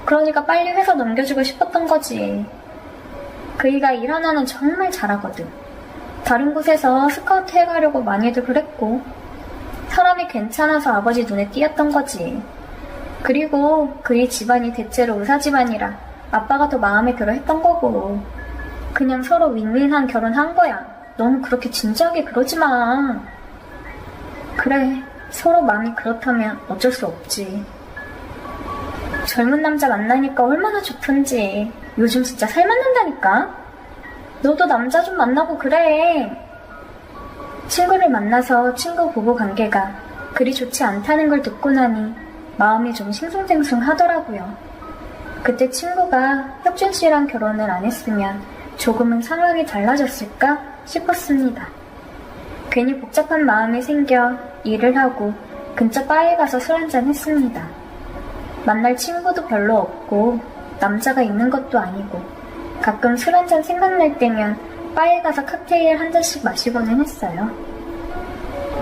그러니까 빨리 회사 넘겨주고 싶었던 거지. 그이가 일 하나는 정말 잘하거든. 다른 곳에서 스카우트 해가려고 많이들 그랬고 사람이 괜찮아서 아버지 눈에 띄었던 거지. 그리고 그이 집안이 대체로 의사 집안이라 아빠가 더 마음에 들어 했던 거고 그냥 서로 윈윈한 결혼한 거야. 너무 그렇게 진지하게 그러지 마. 그래, 서로 마음이 그렇다면 어쩔 수 없지. 젊은 남자 만나니까 얼마나 좋던지. 요즘 진짜 살맛난다니까. 너도 남자 좀 만나고 그래. 친구를 만나서 친구 부부 관계가 그리 좋지 않다는 걸 듣고 나니 마음이 좀 싱숭생숭 하더라고요. 그때 친구가 혁준 씨랑 결혼을 안 했으면 조금은 상황이 달라졌을까 싶었습니다. 괜히 복잡한 마음이 생겨 일을 하고 근처 바에 가서 술 한잔 했습니다. 만날 친구도 별로 없고 남자가 있는 것도 아니고 가끔 술 한잔 생각날 때면 바에 가서 칵테일 한 잔씩 마시고는 했어요.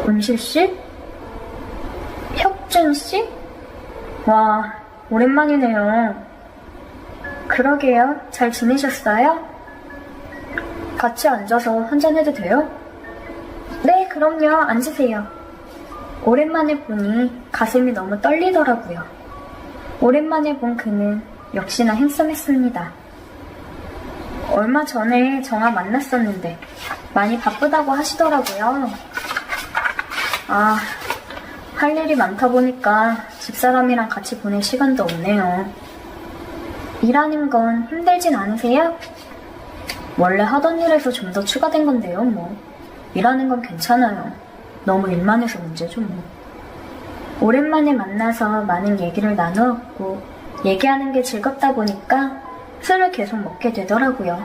은실씨? 혁준씨? 와, 오랜만이네요. 그러게요. 잘 지내셨어요? 같이 앉아서 한잔 해도 돼요? 네, 그럼요. 앉으세요. 오랜만에 보니 가슴이 너무 떨리더라고요. 오랜만에 본 그는 역시나 핸섬했습니다. 얼마 전에 정아 만났었는데 많이 바쁘다고 하시더라고요. 아, 할 일이 많다 보니까 집사람이랑 같이 보낼 시간도 없네요. 일하는 건 힘들진 않으세요? 원래 하던 일에서 좀 더 추가된 건데요, 뭐. 일하는 건 괜찮아요. 너무 일만 해서 문제죠, 뭐. 오랜만에 만나서 많은 얘기를 나누었고 얘기하는 게 즐겁다 보니까 술을 계속 먹게 되더라고요.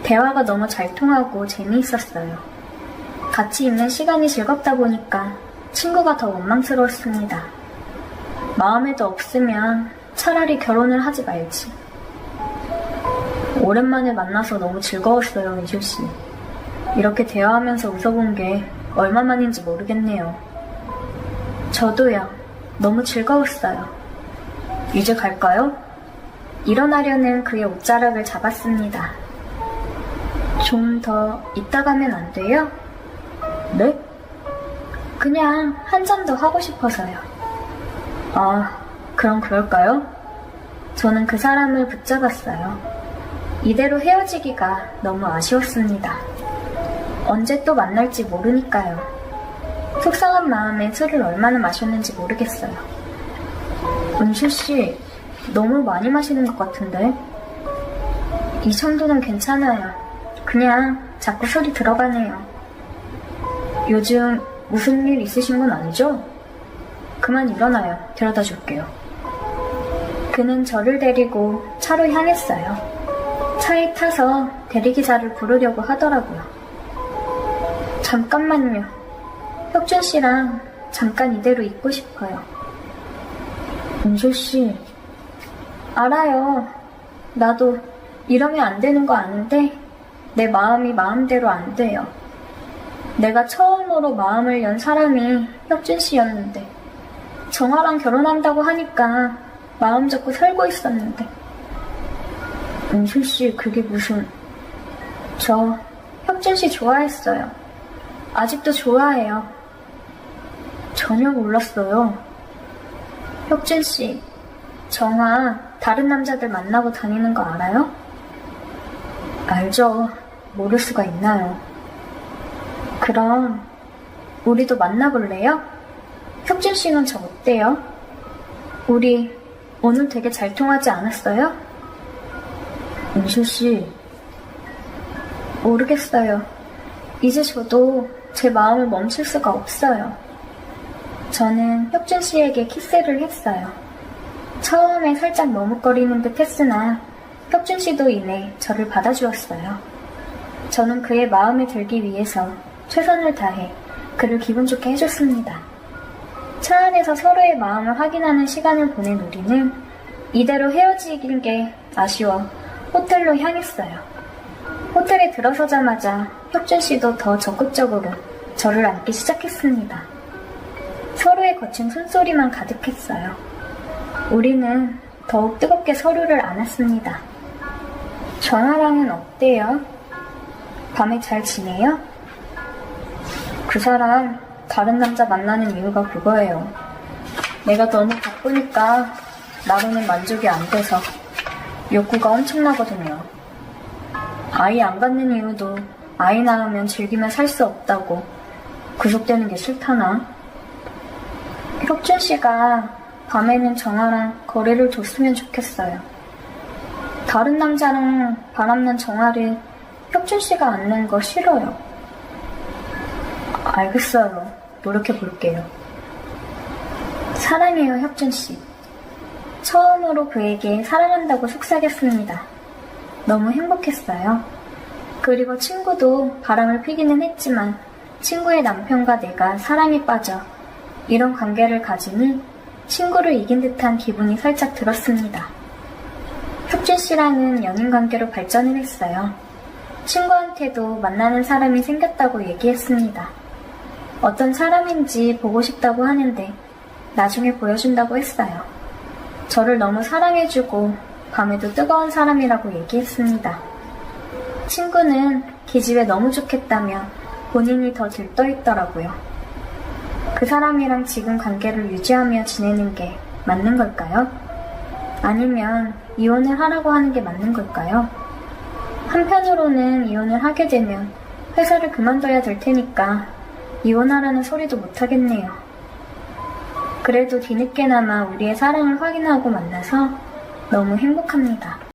대화가 너무 잘 통하고 재미있었어요. 같이 있는 시간이 즐겁다 보니까 친구가 더 원망스러웠습니다. 마음에도 없으면 차라리 결혼을 하지 말지. 오랜만에 만나서 너무 즐거웠어요, 이주씨. 이렇게 대화하면서 웃어본 게 얼마만인지 모르겠네요. 저도요. 너무 즐거웠어요. 이제 갈까요? 일어나려는 그의 옷자락을 잡았습니다. 좀 더 이따 가면 안 돼요? 네? 그냥 한 잔 더 하고 싶어서요. 아, 그럼 그럴까요? 저는 그 사람을 붙잡았어요. 이대로 헤어지기가 너무 아쉬웠습니다. 언제 또 만날지 모르니까요. 속상한 마음에 술을 얼마나 마셨는지 모르겠어요. 은실씨, 너무 많이 마시는 것 같은데? 이 정도는 괜찮아요. 그냥 자꾸 술이 들어가네요. 요즘 무슨 일 있으신 건 아니죠? 그만 일어나요. 데려다 줄게요. 그는 저를 데리고 차로 향했어요. 차에 타서 대리기사를 부르려고 하더라고요. 잠깐만요. 혁준 씨랑 잠깐 이대로 있고 싶어요. 은실씨, 알아요. 나도 이러면 안 되는 거 아는데 내 마음이 마음대로 안 돼요. 내가 처음으로 마음을 연 사람이 혁준 씨였는데 정아랑 결혼한다고 하니까 마음 잡고 살고 있었는데 은실씨, 그게 무슨... 저 혁준 씨 좋아했어요. 아직도 좋아해요. 전혀 몰랐어요. 혁준 씨, 정아 다른 남자들 만나고 다니는 거 알아요? 알죠. 모를 수가 있나요. 그럼 우리도 만나볼래요? 혁진 씨는 저 어때요? 우리 오늘 되게 잘 통하지 않았어요? 은실 씨. 모르겠어요. 이제 저도 제 마음을 멈출 수가 없어요. 저는 혁준 씨에게 키스를 했어요. 처음에 살짝 머뭇거리는 듯 했으나 혁준 씨도 이내 저를 받아주었어요. 저는 그의 마음에 들기 위해서 최선을 다해 그를 기분 좋게 해줬습니다. 차 안에서 서로의 마음을 확인하는 시간을 보낸 우리는 이대로 헤어지긴 게 아쉬워 호텔로 향했어요. 호텔에 들어서자마자 혁준 씨도 더 적극적으로 저를 안기 시작했습니다. 서로의 거친 손소리만 가득했어요. 우리는 더욱 뜨겁게 서로를 안았습니다. 정아랑은 어때요? 밤에 잘 지내요? 그 사람 다른 남자 만나는 이유가 그거예요. 내가 너무 바쁘니까 나로는 만족이 안 돼서 욕구가 엄청나거든요. 아이 안 갖는 이유도 아이 낳으면 즐기며 살 수 없다고 구속되는 게 싫다나? 혁준 씨가 밤에는 정아랑 거리를 뒀으면 좋겠어요. 다른 남자랑 바람난 정아를 혁준 씨가 안는 거 싫어요. 알겠어요. 노력해 볼게요. 사랑해요, 혁준 씨. 처음으로 그에게 사랑한다고 속삭였습니다. 너무 행복했어요. 그리고 친구도 바람을 피기는 했지만 친구의 남편과 내가 사랑에 빠져 이런 관계를 가지니 친구를 이긴 듯한 기분이 살짝 들었습니다. 혁준 씨랑은 연인 관계로 발전을 했어요. 친구한테도 만나는 사람이 생겼다고 얘기했습니다. 어떤 사람인지 보고 싶다고 하는데 나중에 보여준다고 했어요. 저를 너무 사랑해주고 밤에도 뜨거운 사람이라고 얘기했습니다. 친구는 기집애 너무 좋겠다며 본인이 더 들떠있더라고요. 그 사람이랑 지금 관계를 유지하며 지내는 게 맞는 걸까요? 아니면 이혼을 하라고 하는 게 맞는 걸까요? 한편으로는 이혼을 하게 되면 회사를 그만둬야 될 테니까 이혼하라는 소리도 못하겠네요. 그래도 뒤늦게나마 우리의 사랑을 확인하고 만나서 너무 행복합니다.